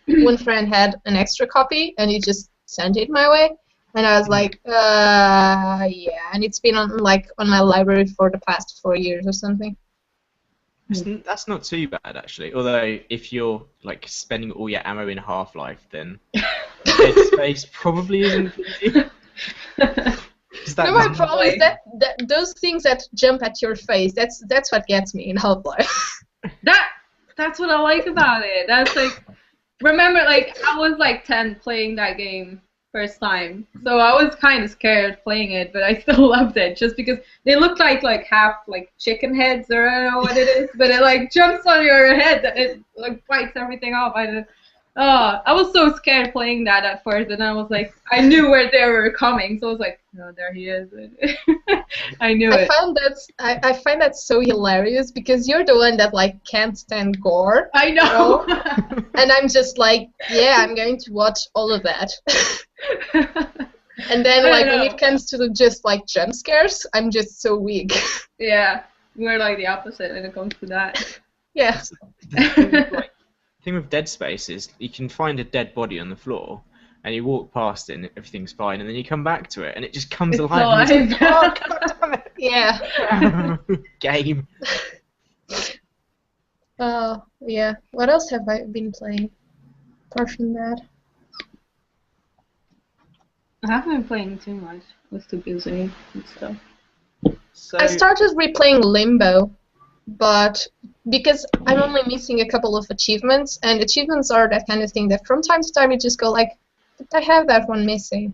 one friend had an extra copy and he just sent it my way, and I was like, yeah, and it's been on my library for the past 4 years or something. That's not too bad actually. Although if you're like spending all your ammo in Half-Life, then Dead Space probably isn't for you. No, my problem is that those things that jump at your face, that's what gets me in Half-Life. That's what I like about it. That's like, remember, like I was like 10 playing that game first time, so I was kind of scared playing it, but I still loved it just because they look like half like chicken heads, or I don't know what it is, but it like jumps on your head and it like bites everything off. I was so scared playing that at first, and I was like, I knew where they were coming, so I was like, oh, there he is. I knew it. I find that so hilarious because you're the one that like can't stand gore. I know. And I'm just like, yeah, I'm going to watch all of that. And then like when it comes to just like jump scares, I'm just so weak. Yeah, we're like the opposite when it comes to that. Yeah. The thing with Dead Space is you can find a dead body on the floor and you walk past it and everything's fine, and then you come back to it and it just comes alive. And like, oh, God damn it. Yeah. Game. Oh, yeah. What else have I been playing apart from that? I haven't been playing too much. I was too busy and stuff. So, I started replaying Limbo, but because I'm only missing a couple of achievements, and achievements are that kind of thing that from time to time you just go like, I have that one missing.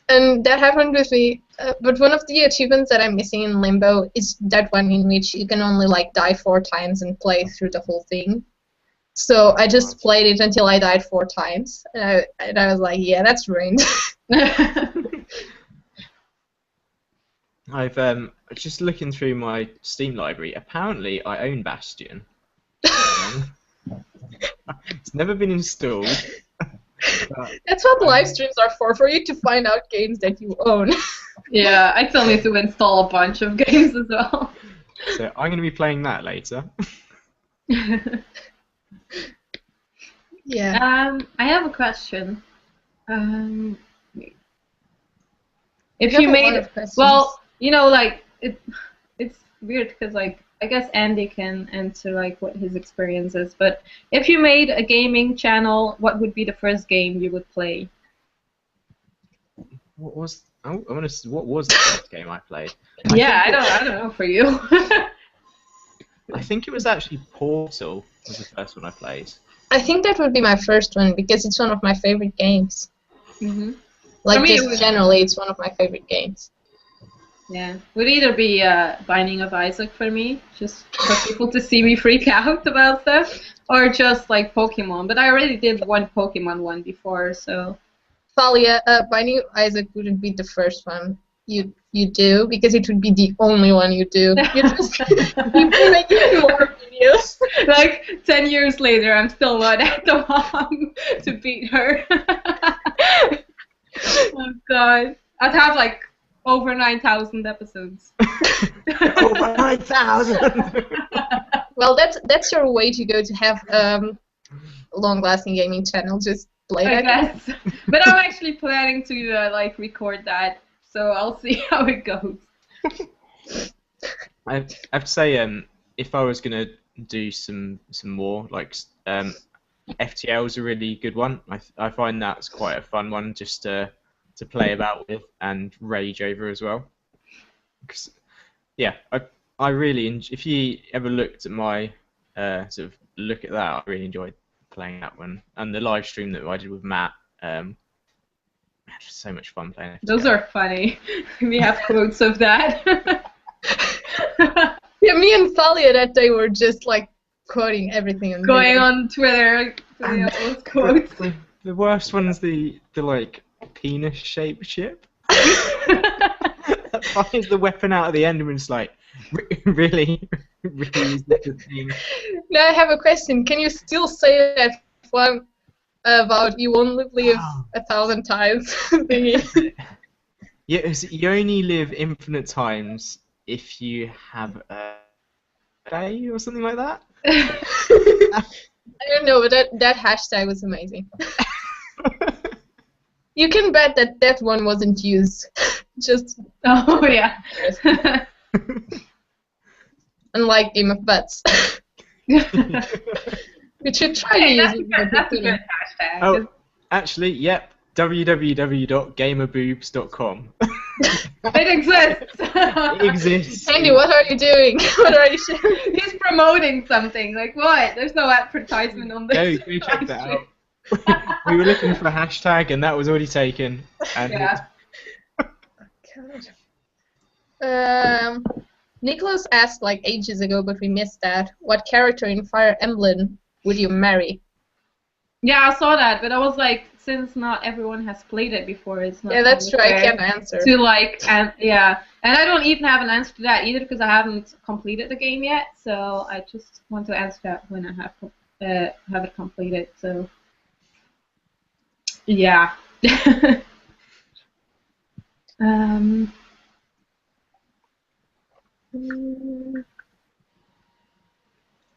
And that happened with me, but one of the achievements that I'm missing in Limbo is that one in which you can only like die 4 times and play through the whole thing. So I just played it until I died 4 times, and I was like, yeah, that's ruined. I've just looking through my Steam library. Apparently, I own Bastion. It's never been installed. That's what live streams are for you to find out games that you own. Yeah, I still need to install a bunch of games as well. So I'm going to be playing that later. Yeah. I have a question. If you made, well, you know, like it's weird because like I guess Andy can answer like what his experience is, but if you made a gaming channel, what would be the first game you would play? What was I want to. What was the first game I played? Yeah, I don't know for you. I think it was actually Portal was the first one I played. I think that would be my first one because it's one of my favorite games. For Like me, just generally, it's one of my favorite games. Yeah, would either be Binding of Isaac for me, just for people to see me freak out about stuff, or just like Pokemon. But I already did one Pokemon one before, so. Thalia, Binding of Isaac wouldn't be the first one you do because it would be the only one you do. You just keep making more videos. Like 10 years later, I'm still not at the mom to beat her. Oh God, I'd have like over 9,000 episodes. Over 9,000. Well, that's your way to go to have a long-lasting gaming channel. Just play I that. guess. But I'm actually planning to like record that, so I'll see how it goes. I have to say, if I was gonna do some more, like FTL is a really good one. I find that's quite a fun one just to play about with and rage over as well. Because yeah, I really if you ever looked at my sort of look at that, I really enjoyed playing that one, and the live stream that I did with Matt. Just so much fun playing FTL. Those are funny. We have quotes of that. Yeah, me and Thalia that day were just like quoting everything. Going on Twitter, putting up those quotes. The worst one's the like penis-shaped ship. That fires the weapon out at the end and it's like, really is this a thing? Now I have a question. Can you still say that one about you only live 1,000 times thingy? Yeah, you only live infinite times if you have a day or something like that. I don't know, but that hashtag was amazing. You can bet that that one wasn't used. Just oh yeah. Unlike Game of Butts. We should try to use it. That's a good hashtag. Oh, actually, yep. www.gamerboobs.com. It exists. It exists. Andy, what are you doing? What are you sharing? He's promoting something. Like what? There's no advertisement on this. Go check that out. We were looking for a hashtag and that was already taken. And Yeah. God. Nicholas asked like ages ago, but we missed that. What character in Fire Emblem would you marry? Yeah, I saw that, but I was like, since not everyone has played it before, it's not. Yeah, that's true. I can't answer. To like, and yeah, and I don't even have an answer to that either because I haven't completed the game yet. So I just want to answer that when I have it completed. So yeah.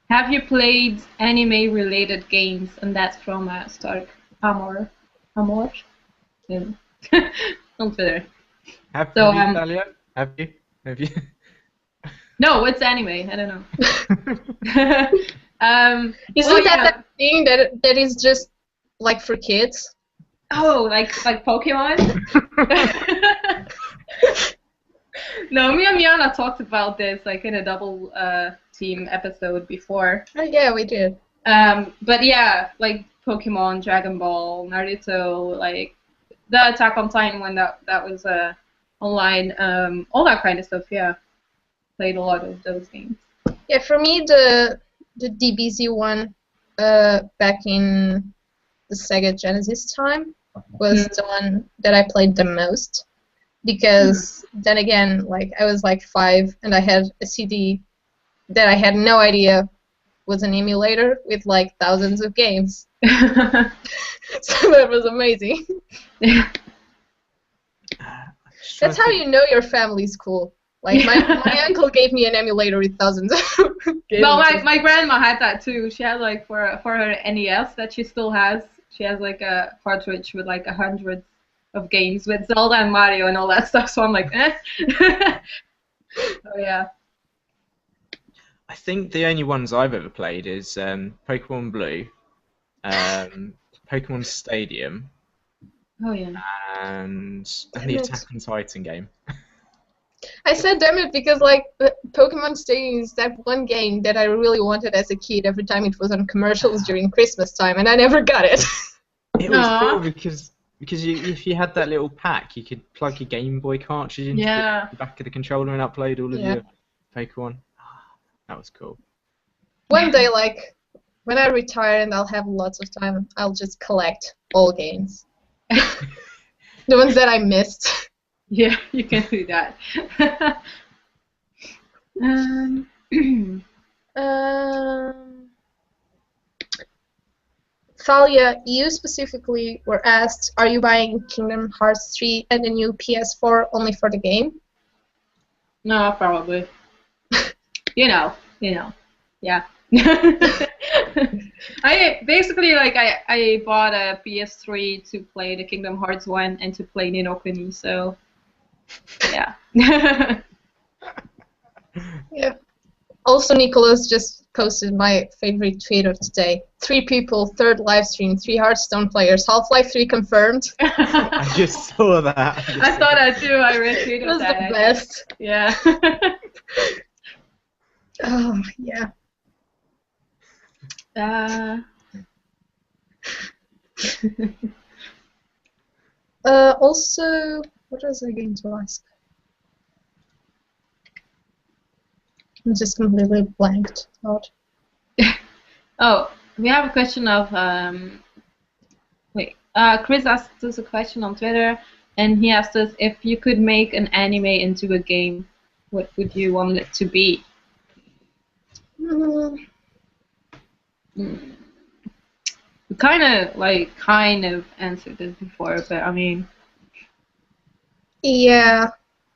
Have you played anime-related games? And that's from Stark Amor. Yeah. On Twitter. Have you, Thalia? Have you? No, it's anime. I don't know. Isn't that thing that is just like for kids? Oh, like Pokemon? No, me and Miana talked about this like in a double team episode before. Oh, yeah, we did. But yeah, like Pokemon, Dragon Ball, Naruto, like the Attack on Titan when that was online, all that kind of stuff. Yeah, played a lot of those games. Yeah, for me the DBZ one back in the Sega Genesis time was the one that I played the most. Because then again, like I was like 5 and I had a CD that I had no idea was an emulator with like thousands of games. So that was amazing. That's how you know your family's cool. Like my uncle gave me an emulator with thousands of games. Well, my grandma had that too. She had like for her NES that she still has. She has like a cartridge with like 100 of games with Zelda and Mario and all that stuff, so I'm like, eh. Oh yeah. I think the only ones I've ever played is Pokemon Blue, Pokemon Stadium, Oh yeah. and the Damn it. Attack on Titan game. I said damn it because like Pokemon Stadium is that one game that I really wanted as a kid every time it was on commercials during Christmas time, and I never got it. It was Aw. cool because if you had that little pack, you could plug your Game Boy cartridge into Yeah. the back of the controller and upload all of Yeah. your Pokemon. That was cool. One day, like when I retire and I'll have lots of time, I'll just collect all games, the ones that I missed. Yeah, you can do that. um, Thalia, you specifically were asked, are you buying Kingdom Hearts 3 and the new PS4 only for the game? no, probably. You know, yeah. I basically I bought a PS3 to play the Kingdom Hearts 1 and to play Ni no Kuni, so yeah. Yeah. Also, Nicholas just posted my favorite tweet of today. 3 people, 3rd live stream, 3 Hearthstone players, Half-Life 3 confirmed. I just saw that. I saw that too. I retweeted It was that. the best. Yeah. Oh, yeah. Also, what was I going to ask? I'm just completely blanked out. Oh, we have a question of Chris asked us a question on Twitter, and he asked us if you could make an anime into a game, what would you want it to be? We kind of answered this before, but I mean, Yeah,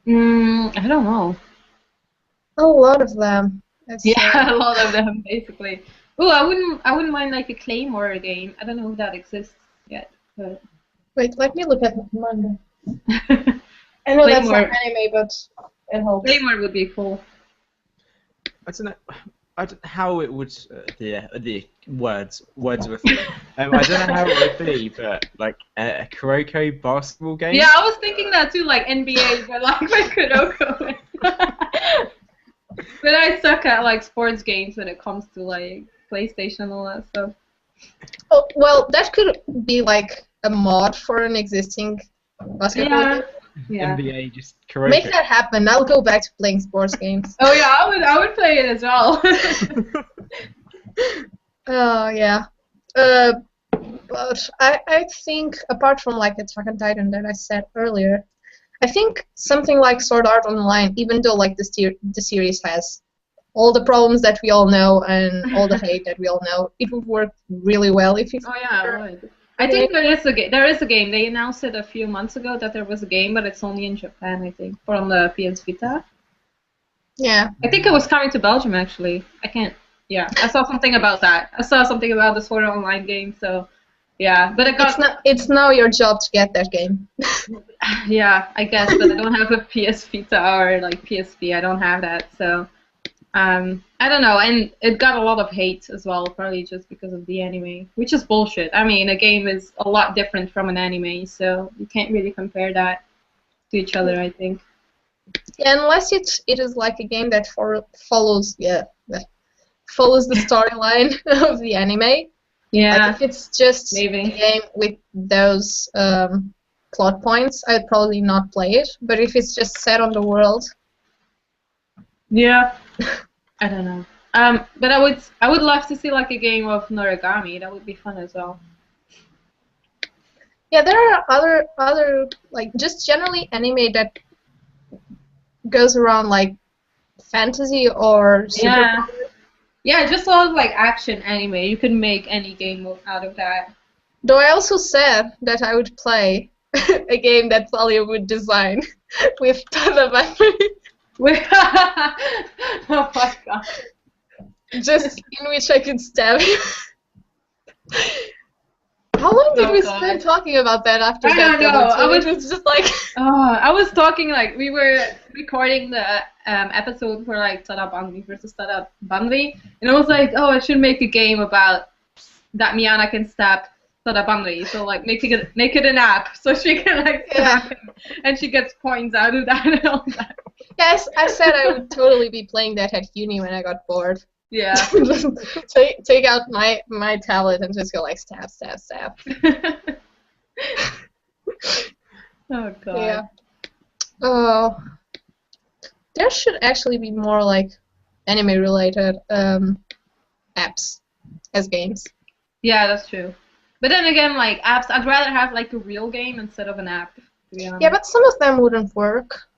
I don't know. a lot of them. Yeah, a lot of them basically. Oh, I wouldn't mind like a Claymore game. I don't know if that exists yet, but Wait, let me look at the manga. I know that's not Claymore. anime, but it helps. Claymore would be cool. I don't know. How it would the words were. I don't know how it would be, but like a Kuroko basketball game. Yeah, I was thinking that too, like NBA, but like with Kuroko. But I suck at like sports games when it comes to like PlayStation and all that stuff. Oh, well, that could be like a mod for an existing basketball game. Yeah. NBA just Kuroko. Make that happen. I'll go back to playing sports games. Oh yeah, I would play it as well. Oh yeah. But I think apart from like Attack on Titan that I said earlier, I think something like Sword Art Online, even though like the series has all the problems that we all know and all the hate that we all know, it would work really well if you. Oh yeah, it would. I think there is a game. There is a game. They announced it a few months ago that there was a game, but it's only in Japan, I think, or on the PS Vita. Yeah. I think it was coming to Belgium actually. I can't. Yeah, I saw something about that. I saw something about the Sword Art Online game. So, yeah, but it got. It's now your job to get that game. Yeah, I guess, but I don't have a PS Vita or like PSP. I don't have that, so. I don't know, and it got a lot of hate as well, probably just because of the anime, which is bullshit. I mean, a game is a lot different from an anime, so you can't really compare that to each other, I think. Yeah, unless it is like a game that follows the storyline of the anime. Yeah. Like if it's just maybe. a game with those plot points, I'd probably not play it. But if it's just set on the world. Yeah. I don't know. But I would love to see like a game of Noragami. That would be fun as well. Yeah, there are other like just generally anime that goes around like fantasy or super. Yeah, just all like action anime. You can make any game out of that. Though I also said that I would play a game that Thalia would design with Tadabatri. Oh my god. Just in which I could stab you. How long did we spend talking about that after that? I don't know. I was just like. I was talking like we were recording the episode for like Tada Bandri versus Tada Bandri, and I was like, oh, I should make a game about that Miana can stab Sarabandri, so like make it an app so she can like tap and she gets points out of that and all that. Yes, I said I would totally be playing that at uni when I got bored. Yeah. Just take out my tablet and just go like stab, stab, stab. Oh god. Yeah. Oh, there should actually be more like anime-related apps as games. Yeah, that's true. But then again, like apps, I'd rather have like a real game instead of an app. To be honest. Yeah, but some of them wouldn't work.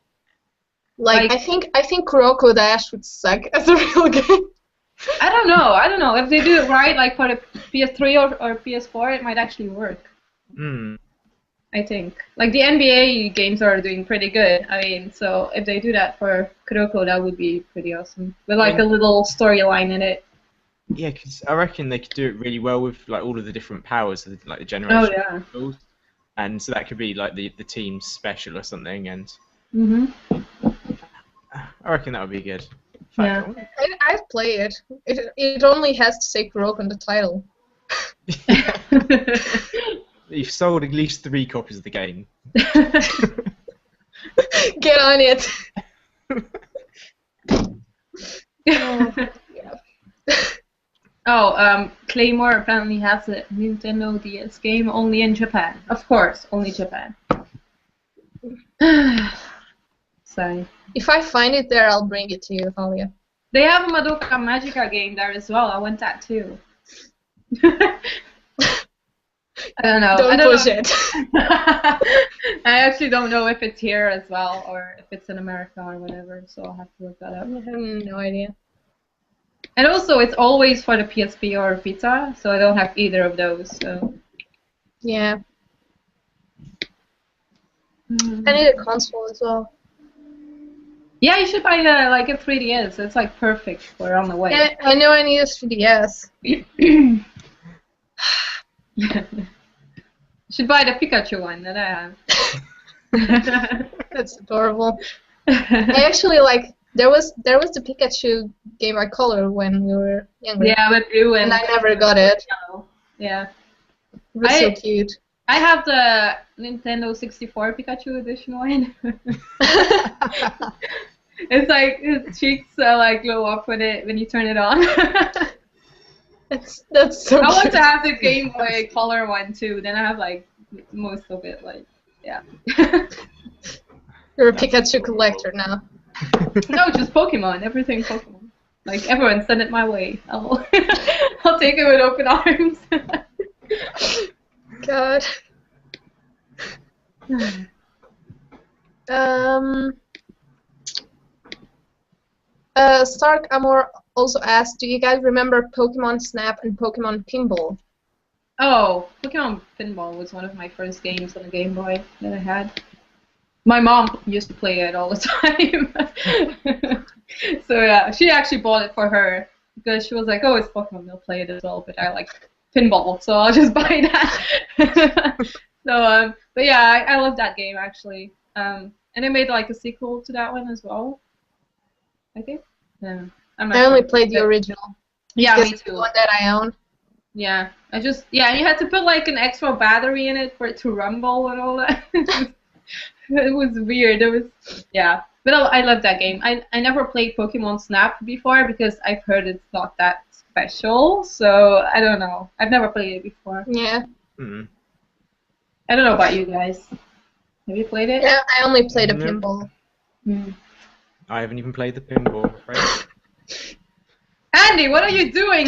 Like I think Kuroko Dash would suck as a real game. I don't know. If they do it right, like for the PS3 or PS4, it might actually work. Hmm. I think. Like the NBA games are doing pretty good. I mean, so if they do that for Kuroko, that would be pretty awesome. With like a little storyline in it. Yeah, because I reckon they could do it really well with like all of the different powers, like the generation. Oh yeah. Tools. And so that could be like the team's special or something, and I reckon that would be good. Yeah. I'd play it. It only has to say Kuroko in the title. You've sold at least 3 copies of the game. Get on it. Claymore apparently has a Nintendo DS game only in Japan. Of course, only Japan. Sorry. If I find it there, I'll bring it to you, Thalia. They have a Madoka Magica game there as well. I want that too. I don't know. Don't push it. I actually don't know if it's here as well or if it's in America or whatever, so I'll have to look that up. I have no idea. And also, it's always for the PSP or Vita, so I don't have either of those. So. Yeah. I need a console as well. Yeah, you should buy like a 3DS. It's like perfect for on the way. Yeah, I know I need a 3DS. Should buy the Pikachu one that I have. That's adorable. I actually like there was the Pikachu Game Boy Color when we were younger. Yeah, with you and I never got it. Yeah. It was so cute. I have the Nintendo 64 Pikachu edition one. It's like his cheeks like glow up when you turn it on. That's so I want cute. to have the Game Boy Color one too. Then I have like most of it. Like, yeah. You're a Pikachu collector now. No, just Pokemon. Everything Pokemon. Like everyone, send it my way. I'll take it with open arms. God. Stark Amor also asked, do you guys remember Pokemon Snap and Pokemon Pinball? Oh, Pokemon Pinball was one of my first games on the Game Boy that I had. My mom used to play it all the time. So yeah, she actually bought it for her because she was like, oh, it's Pokemon, they'll play it as well, but I like pinball, so I'll just buy that. So, but yeah, I love that game actually. And they made like a sequel to that one as well, I think. Yeah, I only played the original. Yeah, me It's too. the one that I own. Yeah, you had to put like an extra battery in it for it to rumble and all that. It was weird. Yeah. But I love that game. I never played Pokemon Snap before because I've heard it's not that special. So I don't know. I've never played it before. Yeah. Mm. I don't know about you guys. Have you played it? Yeah, I only played a pinball. I haven't even played the pinball, I'm afraid. Andy, what are you doing?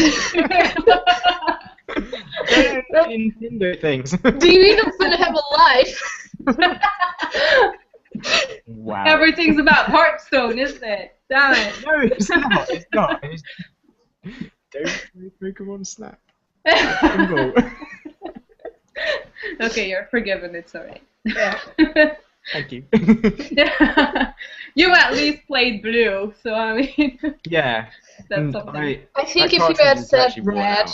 Nintendo things. Do you even have a life? Wow. Everything's about Hearthstone, isn't it? Damn it. No, it's not. It's not. Don't play Pokemon Snap. Pinball. Okay, you're forgiven. It's alright. Yeah. Thank you. You at least played blue, so I mean. Yeah. That's something. I think if you had said red,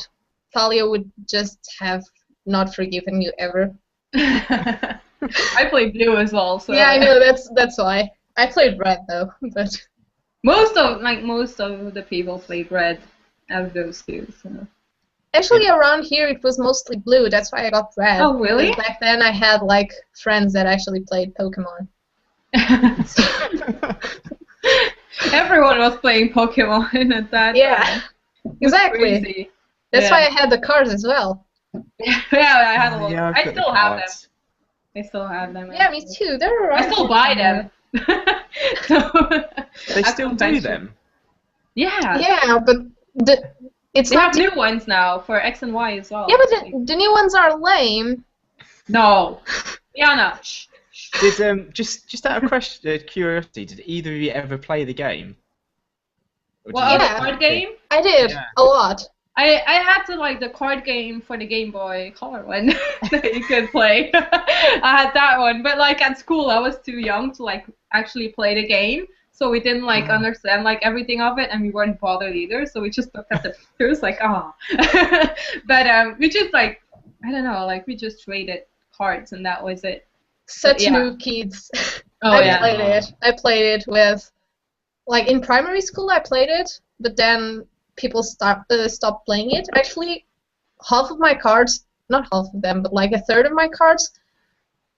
Thalia would just have not forgiven you ever. I played blue as well, so. Yeah, I know. That's why. I played red though, but. Most of the people played red out of those two. So. Actually, around here it was mostly blue. That's why I got red. Oh, really? Because back then I had like friends that actually played Pokemon. Everyone was playing Pokemon at that time. Exactly. Crazy. That's why I had the cards as well. Yeah, I had a lot. Yeah, I still have them. I still have them. Yeah, me too. They're around. I still buy them. They still do them. Yeah. Yeah, but they have new ones now for X and Y as well. Yeah, but the new ones are lame. No. Miana. Did just out of curiosity, did either of you ever play the game? Well, the card game? I did a lot. I had to like the card game for the Game Boy Color one that you could play. I had that one, but like at school I was too young to like actually play the game, so we didn't like understand like everything of it, and we weren't bothered either. So we just looked at the pictures like but we just like I don't know, like we just traded cards and that was it. Such new kids. I played it with like in primary school. I played it, but then people stopped playing it. Actually, half of my cards, not half of them, but like a third of my cards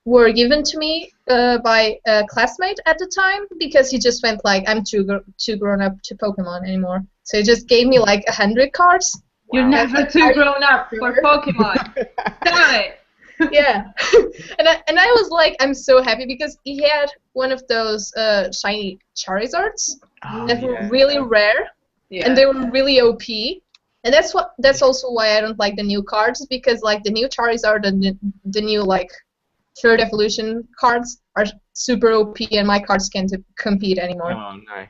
were given to me by a classmate at the time because he just went like, I'm too grown up to Pokemon anymore. So he just gave me like 100 cards. You're never too grown up for Pokemon. Got it. Yeah. and I was like, I'm so happy because he had one of those shiny Charizards that were really rare. Yeah. And they were really OP, and that's also why I don't like the new cards, because like the new Charizard and the new like third evolution cards are super OP, and my cards can't compete anymore. Oh no!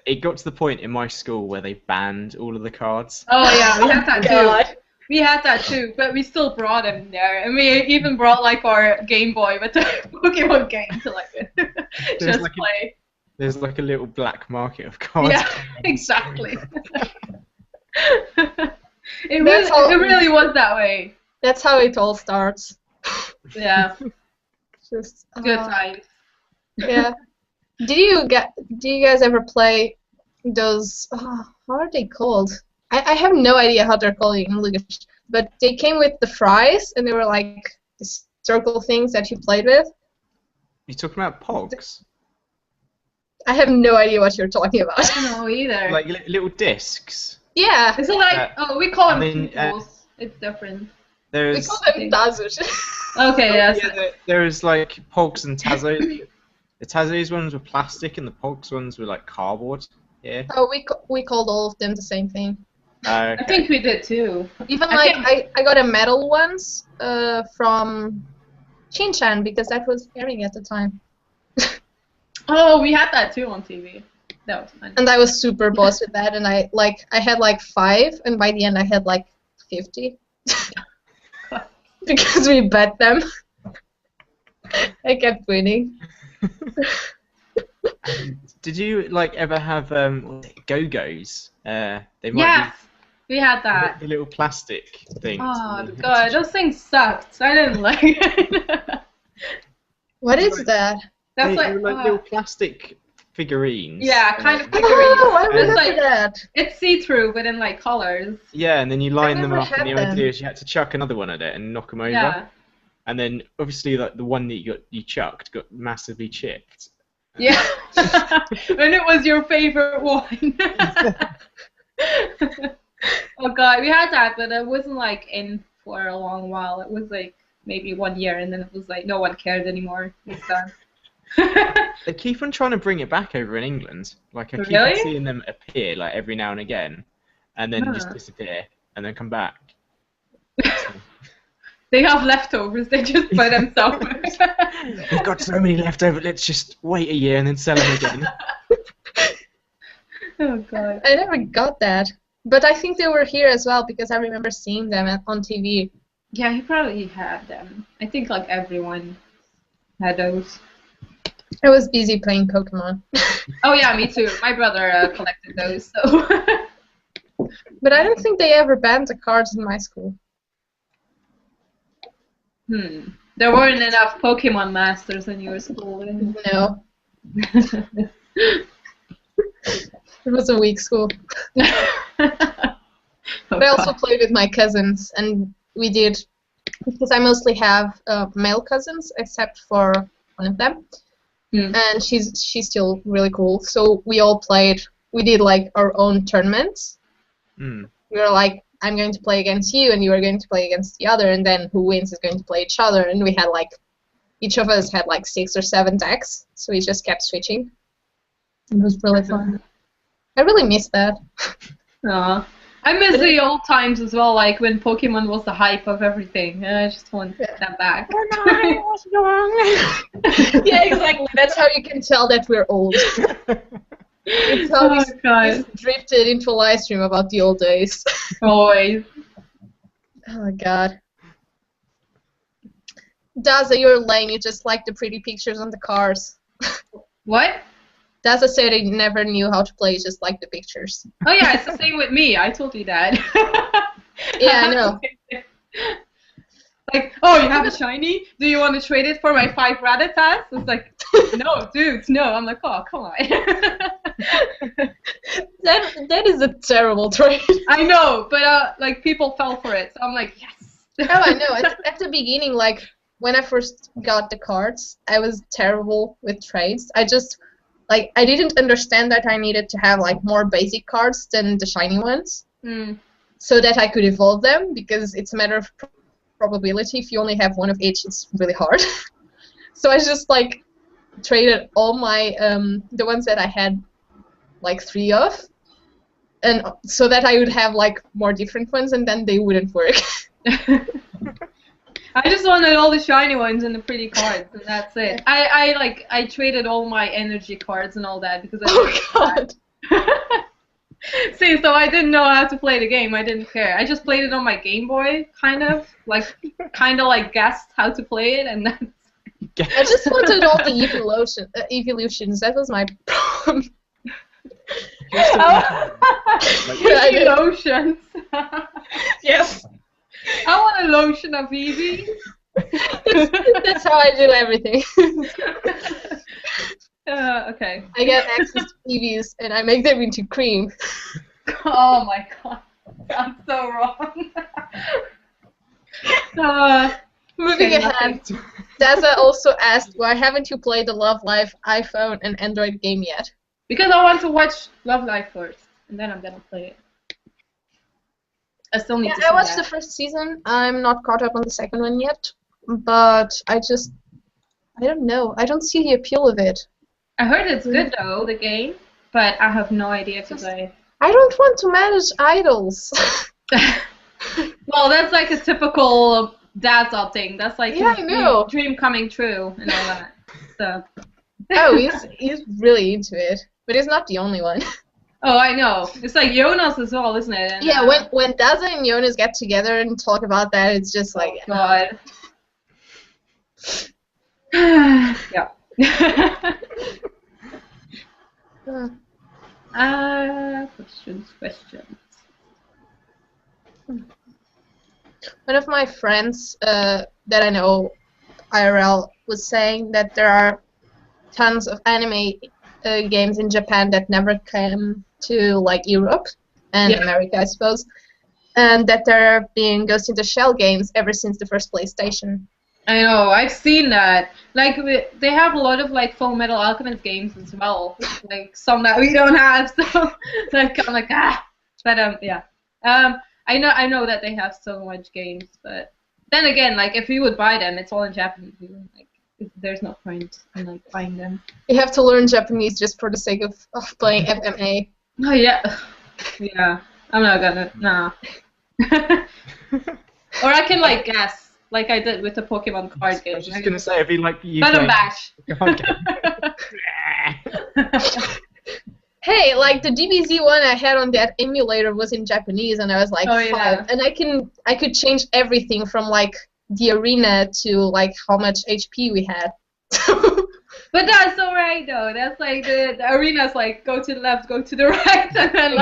It got to the point in my school where they banned all of the cards. Oh yeah, we had that too. We had that too, but we still brought them there, and we even brought like our Game Boy with the Pokemon game to like just like play. There's like a little black market of cards. Yeah, exactly. It really was that way. That's how it all starts. Yeah. Just good times. Yeah. Do you guys ever play those? How are they called? I have no idea how they're called in English, but they came with the fries, and they were like the circle things that you played with. You talking about Pogs? I have no idea what you're talking about. I don't know either. Like little discs. Yeah. Is it like we call them tazos. It's different. We call them tazos. Okay, yes. There is like Pogs and Tazos. The Tazos ones were plastic, and the Pogs ones were like cardboard. Yeah. Oh, we called all of them the same thing. Okay. I think we did too. Even I got a metal once from Shin-chan because that was airing at the time. Oh, we had that too on TV. That was fun. And I was super boss with that, and I had like 5, and by the end I had like 50 because we bet them. I kept winning. Did you like ever have Go-Go's? Yes, we had that. The little plastic things. Oh god, those things sucked. I didn't like it. What is that? That's they were like little plastic figurines. Yeah, kind of figurines. Oh, I remember like, that. It's see-through, but in like colors. Yeah, and then you line them up, and the them. idea is you had to chuck another one at it and knock them over. Yeah. And then obviously like the one that you chucked got massively chipped. Yeah. And it was your favorite one. Oh god, we had that, but it wasn't like in for a long while. It was like maybe 1 year, and then it was like no one cared anymore. It's done. They keep on trying to bring it back over in England. Like I keep on seeing them appear like every now and again, and then just disappear, and then come back. They have leftovers. They just buy them somewhere. We've got so many left over. Let's just wait a year and then sell them again. Oh god. I never got that, but I think they were here as well because I remember seeing them on TV. Yeah, he probably had them. I think like everyone had those. I was busy playing Pokemon. Oh yeah, me too. My brother collected those. So. But I don't think they ever banned the cards in my school. There weren't enough Pokemon masters in your school. No. It was a weak school. Okay. But I also played with my cousins, and we did, because I mostly have male cousins, except for one of them, and she's still really cool. So we all played. We did like our own tournaments. We were like, I'm going to play against you, and you are going to play against the other, and then who wins is going to play each other. And we had like, each of us had like 6 or 7 decks, so we just kept switching. It was really fun. I really miss that. Aw. I miss the old times as well, like when Pokemon was the hype of everything. I just want that back. What's wrong? Yeah, exactly. That's how you can tell that we're old. It's how we drifted into a live stream about the old days. Always. Oh my god. Daza, you're lame. You just like the pretty pictures on the cars. What? Daza said he never knew how to play, just like the pictures. Oh yeah, it's the same with me. I told you that. Yeah, I know. Like, oh, you have a shiny? Do you want to trade it for my 5 Rattatas? It's like, no, dude, no. I'm like, oh, come on. That is a terrible trade. I know, but like people fell for it, so I'm like, yes. Oh, I know. At the beginning, like when I first got the cards, I was terrible with trades. I didn't understand that I needed to have like more basic cards than the shiny ones, so that I could evolve them, because it's a matter of probability. If you only have one of each, it's really hard. So I just like traded all my the ones that I had like 3 of, and so that I would have like more different ones, and then they wouldn't work. I just wanted all the shiny ones and the pretty cards, and that's it. I traded all my energy cards and all that because God. See, so I didn't know how to play the game. I didn't care. I just played it on my Game Boy, kind of like guessed how to play it, and that's. I just wanted all the evolutions. That was my problem. Evolutions. Yes. I want a lotion of Eevee. That's how I do everything. Okay. I get access to EVs and I make them into cream. Oh my god. I'm so wrong. Moving ahead, Daza also asked, why haven't you played the Love Live iPhone and Android game yet? Because I want to watch Love Live first, and then I'm gonna play it. I still need to see I watched that. the first season. I'm not caught up on the second one yet, but I don't know. I don't see the appeal of it. I heard it's good though, the game, but I have no idea to play. I don't want to manage idols. Well, that's like a typical Daza thing. That's like I know. Dream coming true and all that. So. Oh, he's really into it, but he's not the only one. Oh, I know. It's like Jonas as well, isn't it? And, yeah, when Daza and Jonas get together and talk about that, it's just like. Oh, God. Yeah. Questions. One of my friends that I know, IRL, was saying that there are tons of anime games in Japan that never came to like Europe and America, I suppose, and that there have been Ghost in the Shell games ever since the first PlayStation. I know, I've seen that. Like, they have a lot of like Full Metal Alchemist games as well. Like some that we don't have, so like I'm like But yeah. I know that they have so much games, but then again, like if you would buy them, it's all in Japanese. Like there's no point in like buying them. You have to learn Japanese just for the sake of playing MMA. Oh yeah. Yeah. I'm not gonna. Nah. Or I can like guess. Like I did with the Pokemon card game. I was just gonna say, it'd be like you. Button bash. Hey, like the DBZ one I had on that emulator was in Japanese, and I was like, oh, yeah. And I could change everything from like the arena to like how much HP we had. But that's alright though. That's like the arena's like go to the left, go to the right, and then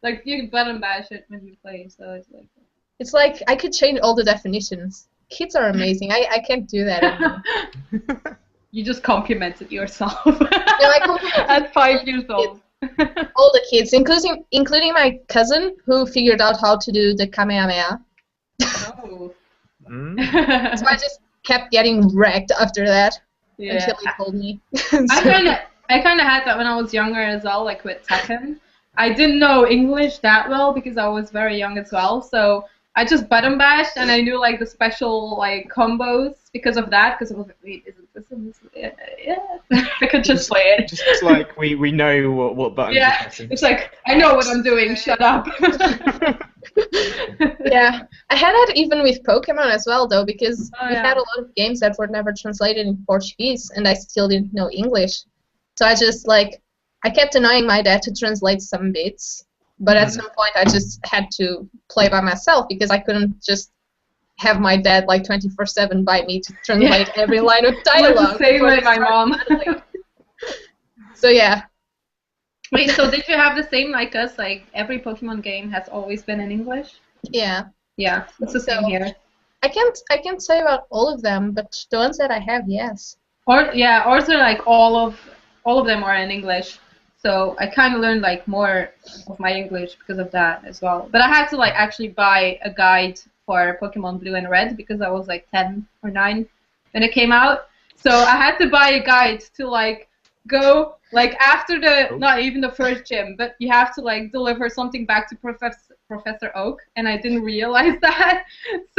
like you can button bash it when you play. So it's like. It's like I could change all the definitions. Kids are amazing. I can't do that anymore. You just complimented yourself. I complimented at 5 years old. All the kids, including my cousin, who figured out how to do the Kamehameha. Oh. So I just kept getting wrecked after that Yeah. until he told me. I kind of had that when I was younger as well, like with Tekken. I didn't know English that well because I was very young as well, so I just button bashed and I knew like the special like combos because of that. Because I was like, wait, isn't this? Yeah. I could just play it. Just like we know what buttons Yeah, we're pressing. it's like I know what I'm doing. Shut up. Yeah, I had that even with Pokemon as well, though, because Oh, we yeah. had a lot of games that were never translated in Portuguese, and I still didn't know English. So I just I kept annoying my dad to translate some bits, but at some point I just had to play by myself because I couldn't just have my dad like 24/7 by me to translate every line of dialogue. The same before with they my start mom. battling. So yeah. Wait, so did you have the same like us? Like every Pokemon game has always been in English? Yeah. Yeah, it's the same So- here. I can't say about all of them, but the ones that I have, yes. Or yeah, also like all of them are in English. So I kind of learned like more of my English because of that as well. But I had to like actually buy a guide for Pokemon Blue and Red because I was like 10 or 9 when it came out. So I had to buy a guide to like go like after not even the first gym, but you have to like deliver something back to Professor Oak, and I didn't realize that.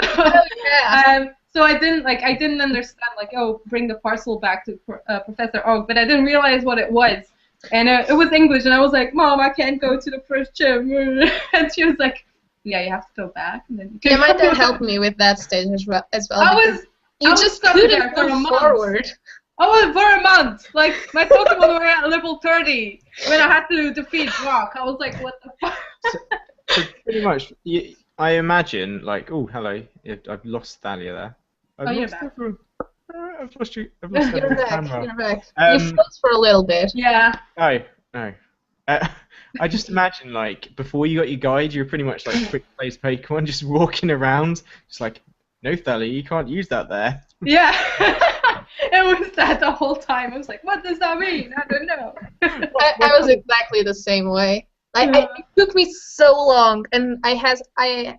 So Yeah. so I didn't understand like, oh, bring the parcel back to Professor Oak, but I didn't realize what it was. And it was English, and I was like, Mom, I can't go to the first gym. And she was like, yeah, you have to go back. And then Yeah, my dad helped me with that stage as well. You I was just stuck couldn't there for a move month. forward. I was for a month. Like my Pokemon were at level 30 when I had to defeat Rock. I was like, what the fuck? So pretty much, I imagine like, oh, hello, I've lost Thalia there. You're back. I've lost you. I've lost You're the back. camera. You're back. You froze for a little bit. Yeah. No, no. I just imagine like before you got your guide, you were pretty much like quick plays Pokemon, just walking around, just like, no, Thalia, you can't use that there. Yeah. It was that the whole time. I was like, what does that mean? I don't know. I was exactly the same way. It took me so long, and I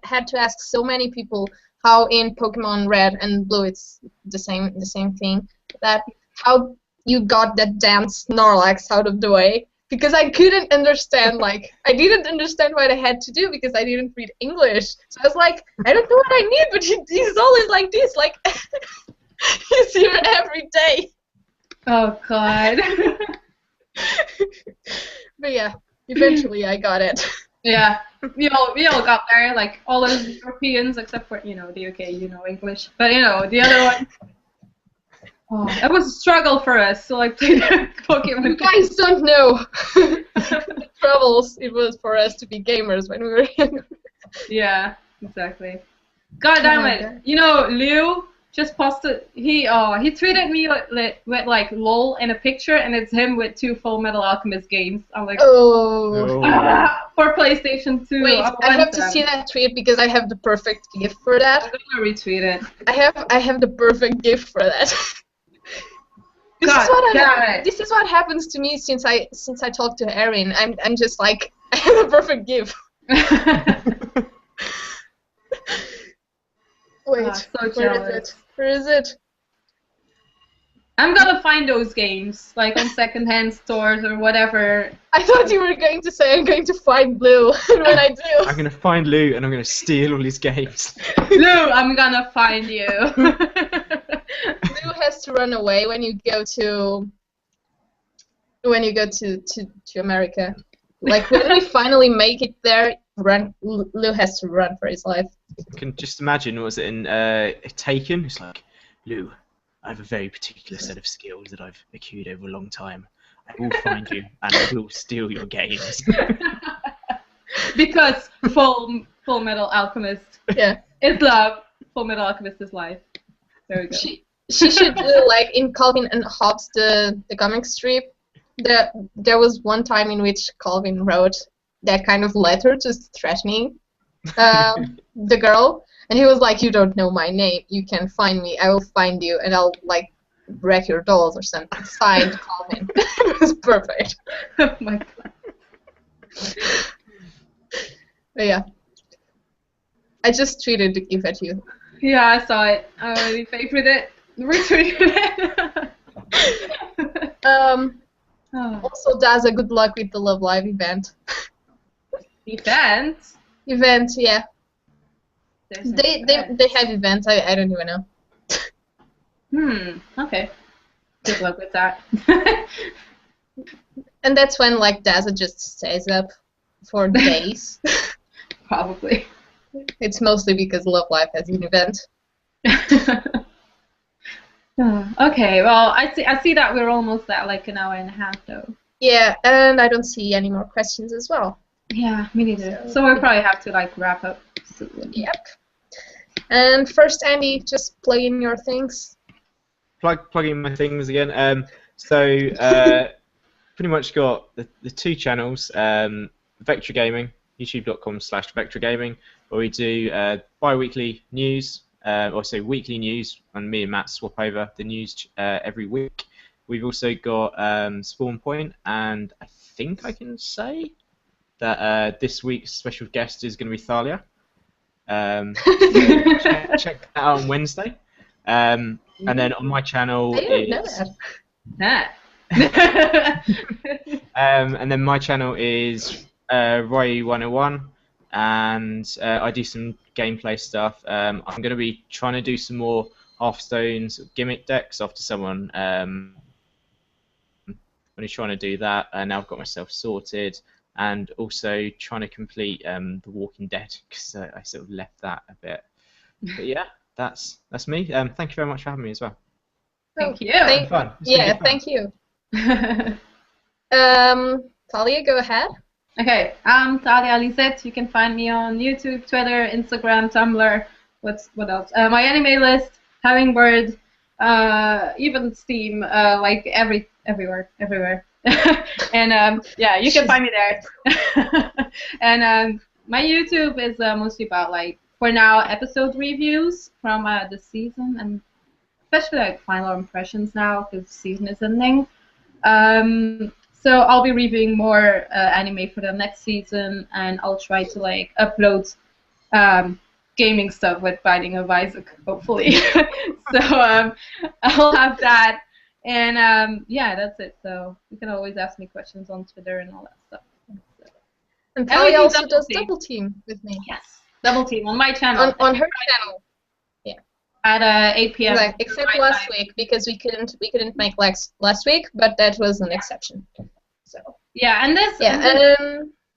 had to ask so many people how in Pokemon Red and Blue it's the same thing, that how you got that damn Snorlax out of the way, because I couldn't understand, I didn't understand what I had to do because I didn't read English. So I was like, I don't know what I need, but he's always like this, he's here every day. Oh God. But yeah, eventually I got it. Yeah, we all got there, like all those Europeans except for the UK, English, but the other one. Oh, it was a struggle for us to play the Pokemon. You guys don't know the troubles it was for us to be gamers when we were younger. Yeah, exactly. God damn it! Liu just posted. He tweeted me with like lol in a picture, and it's him with 2 Full Metal Alchemist games. I'm like, for PlayStation 2. Wait, I have to see that tweet because I have the perfect gift for that. I'm gonna retweet it. I have the perfect gift for that. This is what happens to me since I talked to Erin. I'm just like, I have a perfect gift. Wait, so Where is it? I'm gonna find those games, on secondhand stores or whatever. I thought you were going to say I'm going to find Blue, and when I do... I'm going to find Lou, and I'm going to steal all his games. Lou, I'm gonna find you. Lou has to run away when you go to America. When we finally make it there, Lou has to run for his life. I can just imagine, was it in Taken? It's like, Lou, I have a very particular set of skills that I've accrued over a long time. I will find you, and I will steal your games. Because Full Metal Alchemist is love. Full Metal Alchemist is life. There we go. She should do in Calvin and Hobbes the comic strip. There was one time in which Calvin wrote that kind of letter just threatening the girl, and he was like, "You don't know my name. You can find me. I will find you, and I'll wreck your dolls or something." Signed, Calvin. It was perfect. Oh my God. But yeah. I just tweeted the GIF at you. Yeah, I saw it. I already favorited it. Retweeted it. Oh. Oh. Also, Daza, good luck with the Love Live event. Event? Event, yeah. There's an They event. have events. I don't even know. Okay. Good luck with that. And that's when like Daza just stays up for days. Probably. It's mostly because Love Live has an event. Okay, well, I see that we're almost at like an hour and a half though. Yeah, and I don't see any more questions as well. Yeah, me neither. So we'll probably have to like wrap up soon. Yep. And first, Andy, just plug in your things. Plugging my things again. Pretty much got the two channels, Vector Gaming, youtube.com/VectorGaming, where we do bi-weekly news, or say weekly news, and me and Matt swap over the news every week. We've also got Spawn Point, and I think I can say that this week's special guest is going to be Thalia. Check that out on Wednesday. And then on my channel I didn't know that. and then my channel is Ryu101, and I do some gameplay stuff. I'm going to be trying to do some more Hearthstone's gimmick decks after someone when he's trying to do that, and now I've got myself sorted, and also trying to complete The Walking Dead, because I sort of left that a bit. But yeah, that's me. Thank you very much for having me as well. Thank you. It's fun. Yeah, thank you. Thalia, go ahead. Okay, I'm Thalia Lisette. You can find me on YouTube, Twitter, Instagram, Tumblr. What else? My anime list, Hummingbird, even Steam, like everywhere. And yeah, you can find me there. And my YouTube is mostly about like, for now, episode reviews from the season, and especially like final impressions now because the season is ending. So I'll be reviewing more anime for the next season, and I'll try to like upload gaming stuff with Binding of Isaac, hopefully. So I'll have that, and yeah, that's it. So you can always ask me questions on Twitter and all that stuff. So. And Thalia also does Double Team with me. Yes, Double Team on my channel. On her channel. At 8 p.m. Right, except last week because we couldn't make last week, but that was an exception. So yeah, and this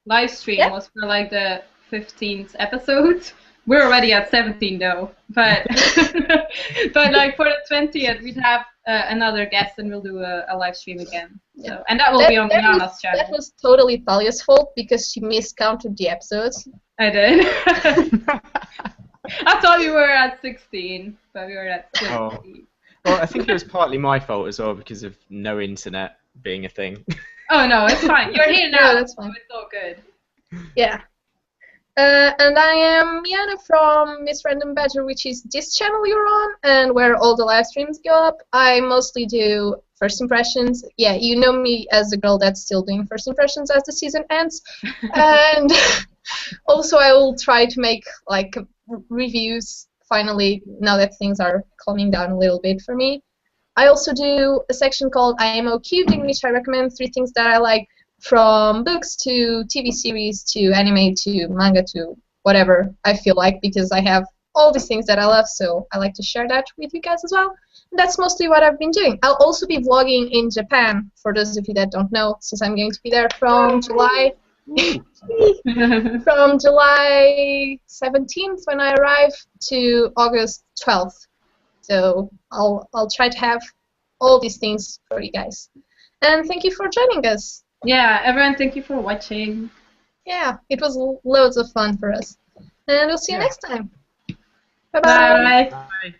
live stream was for like the 15th episode. We're already at 17 though, but but like for the 20th we'd have another guest and we'll do a live stream again. So and that will be on Miana's channel. That was totally Thalia's fault because she miscounted the episodes. I did. I thought you were at 16, but we were at 17. Oh. Well, I think it was partly my fault as well because of no internet being a thing. Oh no, it's fine. You're here now. No, that's fine. So it's all good. Yeah. And I am Miana from MsRandomBadger, which is this channel you're on, and where all the live streams go up. I mostly do first impressions. Yeah, you know me as the girl that's still doing first impressions as the season ends. And also I will try to make like reviews finally now that things are calming down a little bit for me. I also do a section called IMO Cubed, in which I recommend 3 things that I like, from books to TV series to anime to manga to whatever I feel like, because I have all these things that I love, so I like to share that with you guys as well. And that's mostly what I've been doing. I'll also be vlogging in Japan, for those of you that don't know, since I'm going to be there from July from July 17th when I arrive to August 12th. So I'll try to have all these things for you guys. And thank you for joining us. Yeah, everyone, thank you for watching. Yeah, it was loads of fun for us. And we'll see you next time. Bye-bye. Bye. Bye.